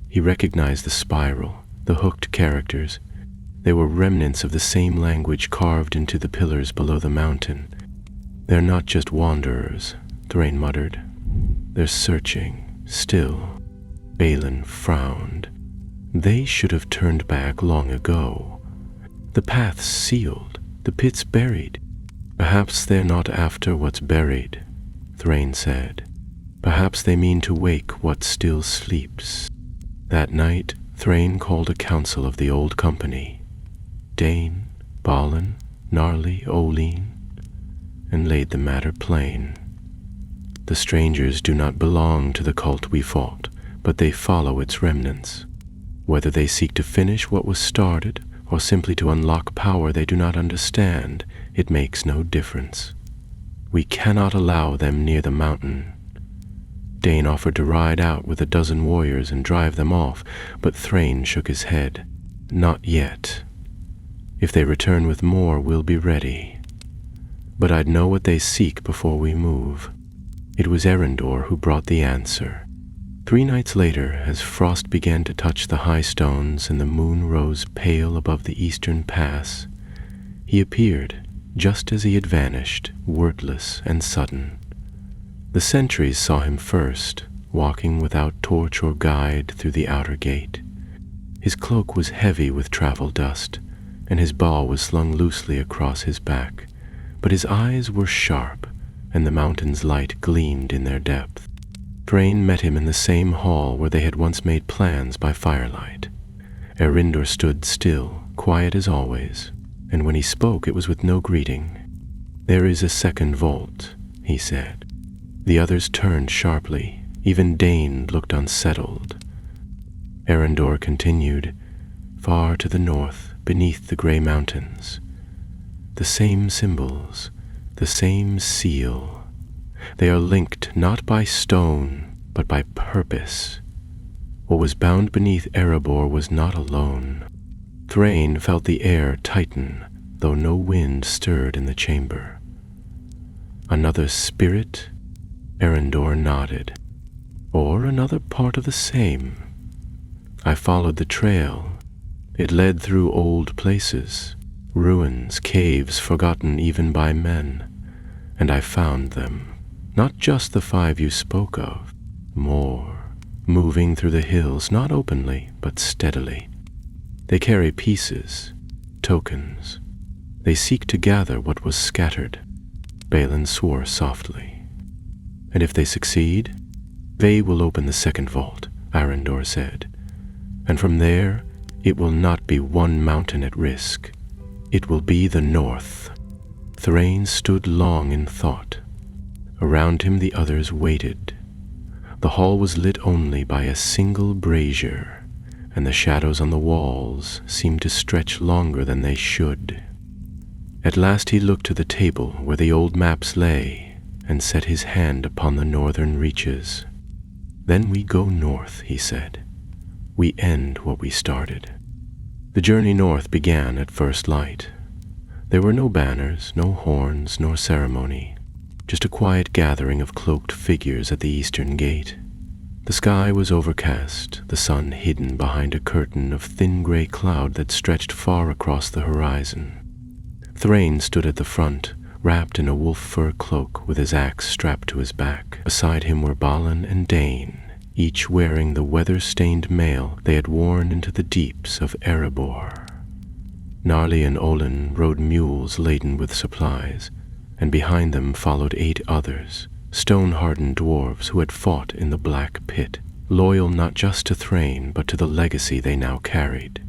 He recognized the spiral, the hooked characters. They were remnants of the same language carved into the pillars below the mountain. "They're not just wanderers," Thrain muttered. "They're searching, still." Balin frowned. "They should have turned back long ago. The path's sealed, the pit's buried. Perhaps they're not after what's buried," Thrain said. "Perhaps they mean to wake what still sleeps." That night, Thrain called a council of the old company. Dane, Balin, Gnarly, Olin, and laid the matter plain. "The strangers do not belong to the cult we fought, but they follow its remnants. Whether they seek to finish what was started, or simply to unlock power they do not understand, it makes no difference. We cannot allow them near the mountain." Dane offered to ride out with a dozen warriors and drive them off, but Thrain shook his head. "Not yet. If they return with more, we'll be ready. But I'd know what they seek before we move." It was Erendor who brought the answer. 3 nights later, as frost began to touch the high stones and the moon rose pale above the eastern pass, he appeared just as he had vanished, wordless and sudden. The sentries saw him first, walking without torch or guide through the outer gate. His cloak was heavy with travel dust, and his bow was slung loosely across his back, but his eyes were sharp, and the mountain's light gleamed in their depth. Thrain met him in the same hall where they had once made plans by firelight. Erindor stood still, quiet as always, and when he spoke it was with no greeting. "There is a second vault," he said. The others turned sharply. Even Dane looked unsettled. Erindor continued, "Far to the north, beneath the gray mountains. The same symbols, the same seal. They are linked not by stone, but by purpose. What was bound beneath Erebor was not alone." Thrain felt the air tighten, though no wind stirred in the chamber. "Another spirit?" Erindor nodded. "Or another part of the same. I followed the trail. It led through old places, ruins, caves forgotten even by men, and I found them. Not just the 5 you spoke of, more, moving through the hills, not openly, but steadily. They carry pieces, tokens. They seek to gather what was scattered." Balin swore softly. "And if they succeed, they will open the second vault," Arendor said. "And from there, it will not be one mountain at risk. It will be the north." Thrain stood long in thought. Around him the others waited. The hall was lit only by a single brazier, and the shadows on the walls seemed to stretch longer than they should. At last he looked to the table where the old maps lay and set his hand upon the northern reaches. "Then we go north," he said. "We end what we started." The journey north began at first light. There were no banners, no horns, nor ceremony, just a quiet gathering of cloaked figures at the eastern gate. The sky was overcast, the sun hidden behind a curtain of thin gray cloud that stretched far across the horizon. Thrain stood at the front, wrapped in a wolf fur cloak with his axe strapped to his back. Beside him were Balin and Dane, each wearing the weather-stained mail they had worn into the deeps of Erebor. Gnarly and Olin rode mules laden with supplies, and behind them followed 8 others, stone-hardened dwarves who had fought in the Black Pit, loyal not just to Thrain but to the legacy they now carried.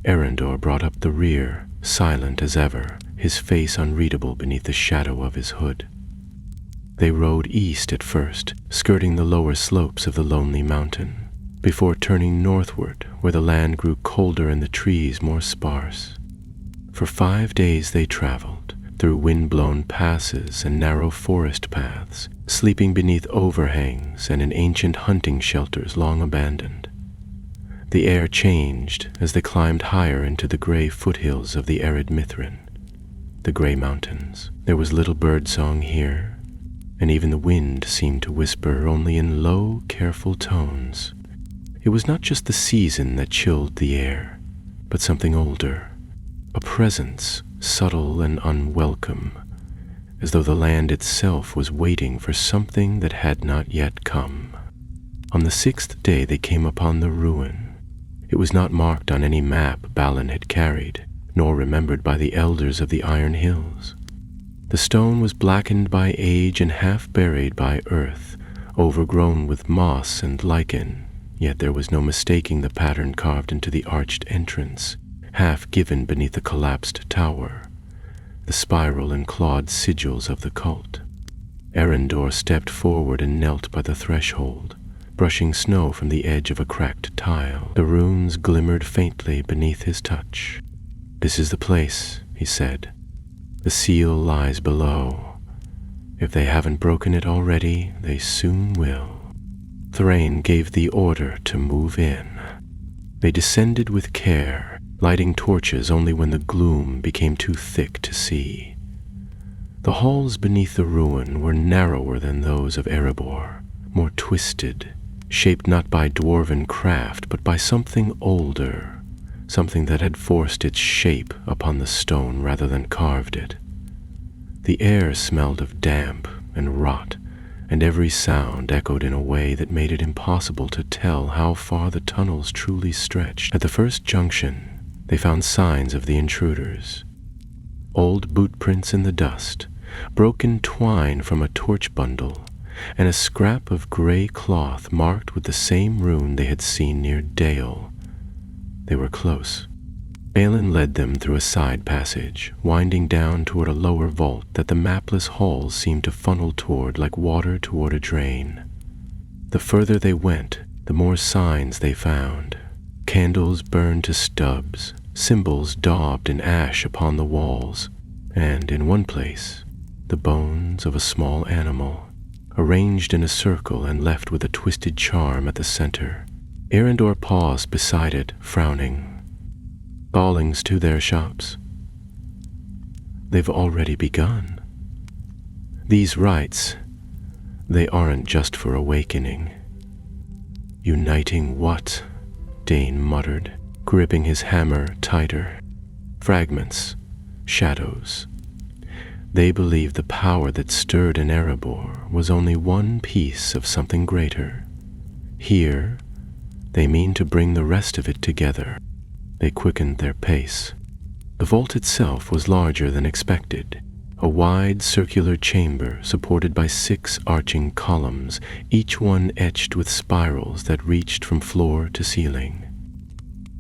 Erendor brought up the rear, silent as ever, his face unreadable beneath the shadow of his hood. They rode east at first, skirting the lower slopes of the lonely mountain, before turning northward where the land grew colder and the trees more sparse. For 5 days they traveled, through wind-blown passes and narrow forest paths, sleeping beneath overhangs and in ancient hunting shelters long abandoned. The air changed as they climbed higher into the gray foothills of the arid Mithrin, the gray mountains. There was little birdsong here, and even the wind seemed to whisper only in low, careful tones. It was not just the season that chilled the air, but something older, a presence subtle and unwelcome, as though the land itself was waiting for something that had not yet come. On the 6th day they came upon the ruin. It was not marked on any map Balin had carried, nor remembered by the elders of the Iron Hills. The stone was blackened by age and half buried by earth, overgrown with moss and lichen, yet there was no mistaking the pattern carved into the arched entrance, half given beneath the collapsed tower, the spiral and clawed sigils of the cult. Erendor stepped forward and knelt by the threshold, brushing snow from the edge of a cracked tile. The runes glimmered faintly beneath his touch. "This is the place," he said. "The seal lies below. If they haven't broken it already, they soon will." Thrain gave the order to move in. They descended with care, lighting torches only when the gloom became too thick to see. The halls beneath the ruin were narrower than those of Erebor, more twisted, shaped not by dwarven craft but by something older, something that had forced its shape upon the stone rather than carved it. The air smelled of damp and rot, and every sound echoed in a way that made it impossible to tell how far the tunnels truly stretched. At the first junction, they found signs of the intruders. Old boot prints in the dust, broken twine from a torch bundle, and a scrap of gray cloth marked with the same rune they had seen near Dale. They were close. Balin led them through a side passage, winding down toward a lower vault that the mapless halls seemed to funnel toward like water toward a drain. The further they went, the more signs they found. Candles burned to stubs, symbols daubed in ash upon the walls, and in one place, the bones of a small animal, arranged in a circle and left with a twisted charm at the center. Erendor paused beside it, frowning. "Ballings to their shops. They've already begun. These rites, they aren't just for awakening." "Uniting what?" Dane muttered, gripping his hammer tighter. "Fragments, shadows. They believed the power that stirred in Erebor was only one piece of something greater. Here, they mean to bring the rest of it together." They quickened their pace. The vault itself was larger than expected, a wide circular chamber supported by 6 arching columns, each one etched with spirals that reached from floor to ceiling.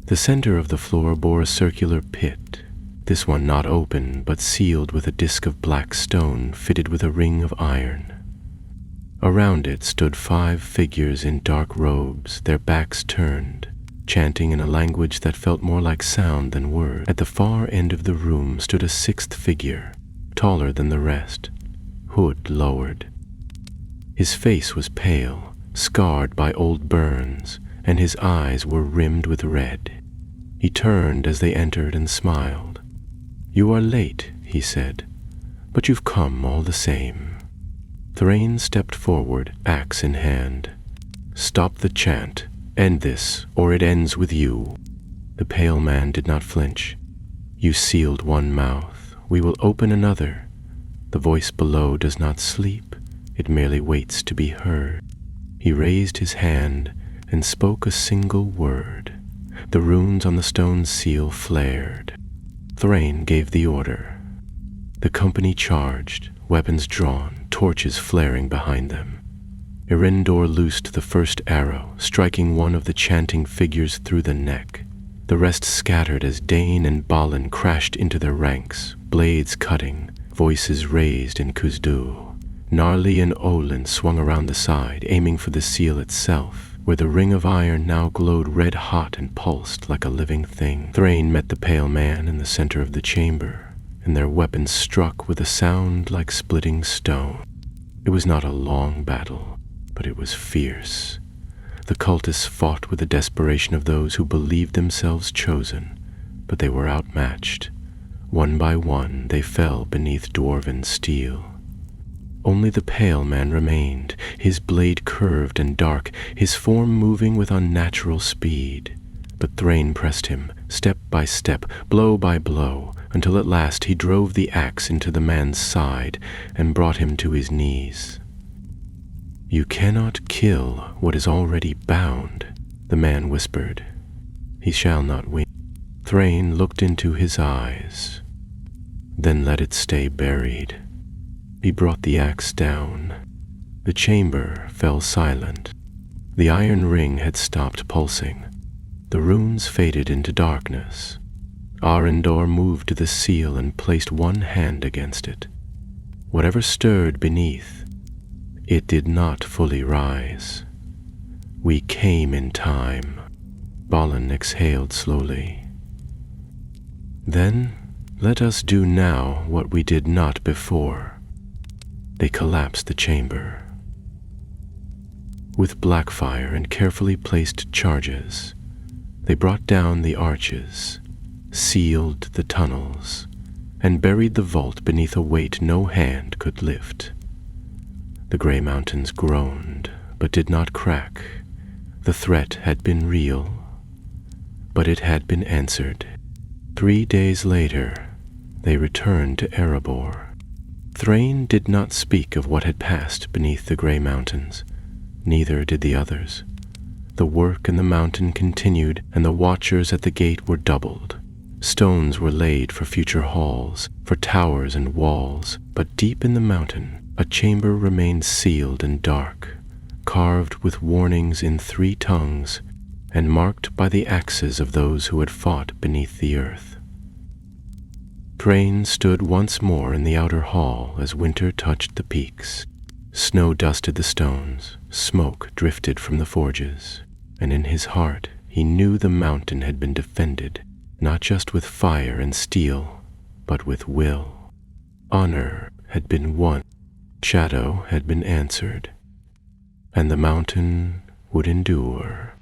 The center of the floor bore a circular pit, this one not open but sealed with a disk of black stone fitted with a ring of iron. Around it stood 5 figures in dark robes, their backs turned, chanting in a language that felt more like sound than word. At the far end of the room stood a 6th figure, taller than the rest, hood lowered. His face was pale, scarred by old burns, and his eyes were rimmed with red. He turned as they entered and smiled. "You are late," he he said, "but you've come all the same." Thrain stepped forward, axe in hand. "Stop the chant. End this, or it ends with you." The pale man did not flinch. "You sealed one mouth. We will open another. The voice below does not sleep. It merely waits to be heard." He raised his hand and spoke a single word. The runes on the stone seal flared. Thrain gave the order. The company charged, weapons drawn, torches flaring behind them. Erendor loosed the first arrow, striking one of the chanting figures through the neck. The rest scattered as Dane and Balin crashed into their ranks, blades cutting, voices raised in Kuzdu. Gnarly and Olin swung around the side, aiming for the seal itself, where the ring of iron now glowed red-hot and pulsed like a living thing. Thrain met the pale man in the center of the chamber, and their weapons struck with a sound like splitting stone. It was not a long battle, but it was fierce. The cultists fought with the desperation of those who believed themselves chosen, but they were outmatched. One by one, they fell beneath dwarven steel. Only the pale man remained, his blade curved and dark, his form moving with unnatural speed. But Thrain pressed him, step by step, blow by blow, until at last he drove the axe into the man's side and brought him to his knees. "You cannot kill what is already bound," the man whispered. "He shall not win." Thrain looked into his eyes. "Then let it stay buried." He brought the axe down. The chamber fell silent. The iron ring had stopped pulsing. The runes faded into darkness. Arendor moved to the seal and placed one hand against it. Whatever stirred beneath, it did not fully rise. "We came in time," Balin exhaled slowly. "Then let us do now what we did not before." They collapsed the chamber. With blackfire and carefully placed charges, they brought down the arches, sealed the tunnels, and buried the vault beneath a weight no hand could lift. The Grey Mountains groaned, but did not crack. The threat had been real, but it had been answered. 3 days later, they returned to Erebor. Thrain did not speak of what had passed beneath the Grey Mountains. Neither did the others. The work in the mountain continued, and the watchers at the gate were doubled. Stones were laid for future halls, for towers and walls, but deep in the mountain, a chamber remained sealed and dark, carved with warnings in 3 tongues, and marked by the axes of those who had fought beneath the earth. Thrain stood once more in the outer hall as winter touched the peaks. Snow dusted the stones, smoke drifted from the forges, and in his heart he knew the mountain had been defended, not just with fire and steel, but with will. Honor had been won, shadow had been answered, and the mountain would endure.